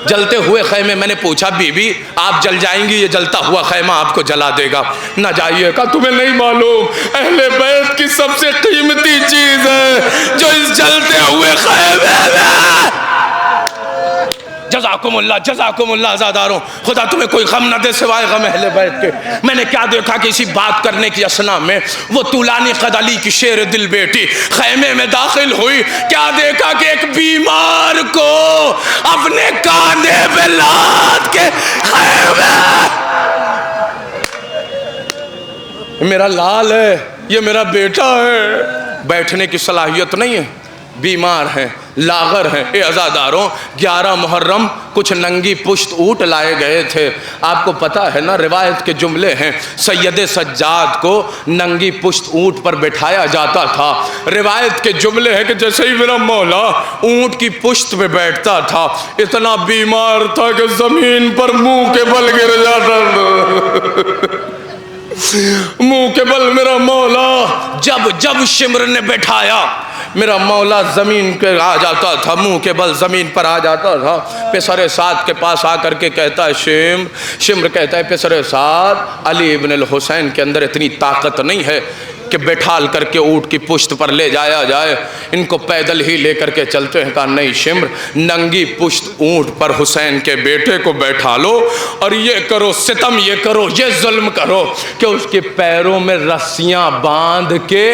جلتے ہوئے خیمے، میں نے پوچھا بی بی آپ جل جائیں گی، یہ جلتا ہوا خیمہ آپ کو جلا دے گا، نہ جائیے گا، تمہیں نہیں معلوم اہل بیت کی سب سے قیمتی چیز ہے جو اس جلتے ہوئے خیمے میں۔ جزاکم اللہ زاداروں، خدا تمہیں کوئی غم نہ دے سوائے غم اہل بیت کے۔ میں نے کیا دیکھا کہ اسی بات کرنے کی اثنا میں وہ طولانی قد علی کی شیر دل بیٹی خیمے میں داخل ہوئی، کیا دیکھا کہ ایک بیمار کو اپنے کاندھے پہ لاد کے خیمے، میرا لال ہے، یہ میرا بیٹا ہے، بیٹھنے کی صلاحیت نہیں ہے، بیمار ہیں، لاغر ہیں۔ اے عزاداروں، 11 محرم کچھ ننگی پشت اونٹ لائے گئے تھے، آپ کو پتا ہے نا، روایت کے جملے ہیں، سید سجاد کو ننگی پشت اونٹ پر بٹھایا جاتا تھا۔ روایت کے جملے ہیں کہ جیسے ہی میرا مولا اونٹ کی پشت پہ بیٹھتا تھا، اتنا بیمار تھا کہ زمین پر منہ کے بل گر جاتا تھا، منہ کے بل میرا مولا جب شمر نے بٹھایا، میرا مولا زمین پہ آ جاتا تھا، منہ کے بل زمین پر آ جاتا تھا۔ پسر سعد کے پاس آ کر کے کہتا ہے شمر کہتا ہے پسر سعد، علی ابن الحسین کے اندر اتنی طاقت نہیں ہے، کہ بیٹھال کر کے اونٹ کی پشت پر لے جایا جائے، ان کو پیدل ہی لے کر کے چلتے ہیں۔ کہا نہیں شمر، ننگی پشت اونٹ پر حسین کے بیٹے کو بیٹھا لو اور یہ کرو ستم، یہ کرو، یہ ظلم کرو کہ اس کے پیروں میں رسیاں باندھ کے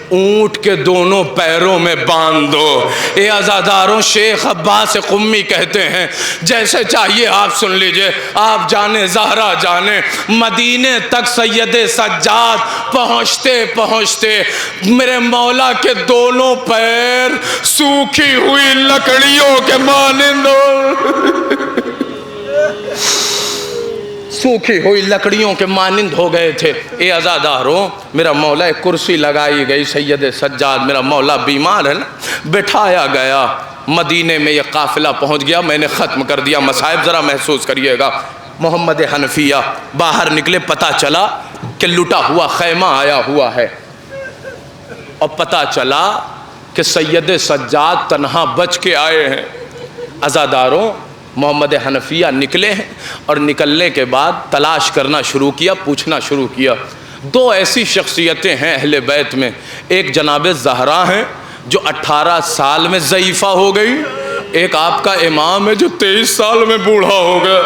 اونٹ کے دونوں پیروں میں باندھ دو۔ اے عزاداروں، شیخ عباس قمی کہتے ہیں جیسے چاہیے آپ سن لیجئے، آپ جانے زہرا جانے، مدینے تک سید سجاد پہنچتے پہنچتے میرے مولا کے دونوں پیر سوکھی ہوئی لکڑیوں کے مانند سوکھی ہوئی لکڑیوں کے مانند ہو گئے تھے۔ اے عزاداروں، میرا مولا ایک کرسی لگائی گئی، سید سجاد میرا مولا بیمار ہے نا، بٹھایا گیا، مدینے میں یہ قافلہ پہنچ گیا۔ میں نے ختم کر دیا مصائب، ذرا محسوس کریے گا۔ محمد حنفیہ باہر نکلے، پتہ چلا کہ لٹا ہوا خیمہ آیا ہوا ہے، اور پتہ چلا کہ سید سجاد تنہا بچ کے آئے ہیں۔ عزاداروں، محمد حنفیہ نکلے ہیں اور نکلنے کے بعد تلاش کرنا شروع کیا، پوچھنا شروع کیا۔ دو ایسی شخصیتیں ہیں اہل بیت میں، ایک جناب زہرا ہیں جو 18 سال میں ضعیفہ ہو گئی، ایک آپ کا امام ہے جو 23 سال میں بوڑھا ہو گیا۔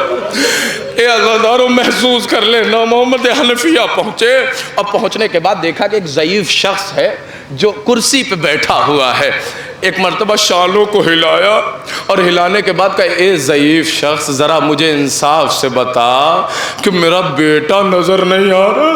اے عزاداروں محسوس کر لینا، محمد حنفیہ پہنچے اور پہنچنے کے بعد دیکھا کہ ایک ضعیف شخص ہے جو کرسی پہ بیٹھا ہوا ہے۔ ایک مرتبہ شالوں کو ہلایا اور ہلانے کے بعد کہا اے ضعیف شخص ذرا مجھے انصاف سے بتا کہ میرا بیٹا نظر نہیں آ رہا،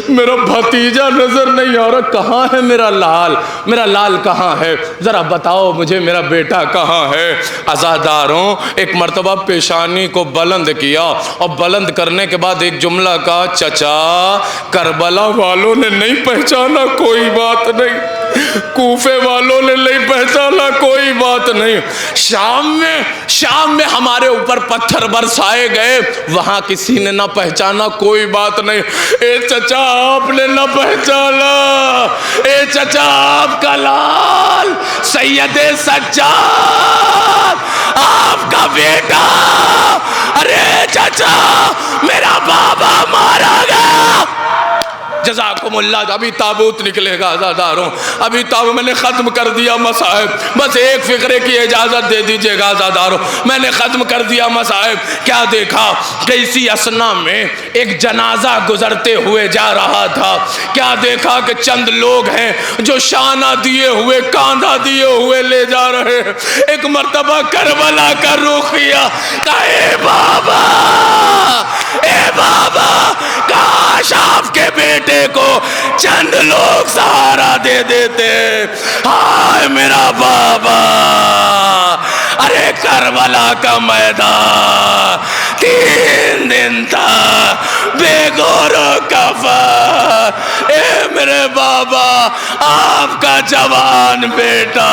میرا بھتیجا نظر نہیں آ رہا، کہاں ہے میرا لال، میرا لال کہاں ہے، ذرا بتاؤ مجھے میرا بیٹا کہاں ہے۔ عزاداروں، ایک مرتبہ پیشانی کو بلند کیا اور بلند کرنے کے بعد ایک جملہ کہا، چچا کربلا والوں نے نہیں پہچانا کوئی بات نہیں، کوفے والوں نے نہیں پہچانا کوئی بات نہیں، شام میں ہمارے اوپر پتھر برسائے گئے، وہاں کسی نے نہ پہچانا کوئی بات نہیں۔ اے چچا آپ نے نہ پہچانا، اے چچا آپ کا لال سید سجاد آپ کا بیٹا، ارے چچا میرا بابا مارا گیا۔ جزاکم اللہ۔ ابھی تابوت نکلے گا عزاداروں، ابھی تابوت، میں نے ختم کر دیا مصائب، بس ایک فقرے کی اجازت دے دیجئے گا عزاداروں، میں نے ختم کر دیا مصائب۔ کیا دیکھا کہ اسی اثنا میں ایک جنازہ گزرتے ہوئے جا رہا تھا، کیا دیکھا کہ چند لوگ ہیں جو شانہ دیے ہوئے کاندھا دیے ہوئے لے جا رہے ہیں۔ ایک مرتبہ کربلا کا رخ کیا، کہا اے بابا، اے بابا، کاش آپ کے بیٹے کو چند لوگ سہارا دے دیتے، ہائے میرا بابا۔ ارے کربلا کا میدان 3 دن تھا بے گور و کفن، اے میرے بابا آپ کا جوان بیٹا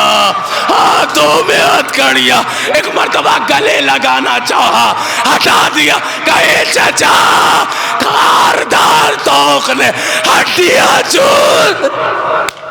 ہاتھوں میں ہتھکڑیاں، ایک مرتبہ گلے لگانا چاہا، ہٹا دیا، کہے چچا کاردار توق نے ہڈیاں چور۔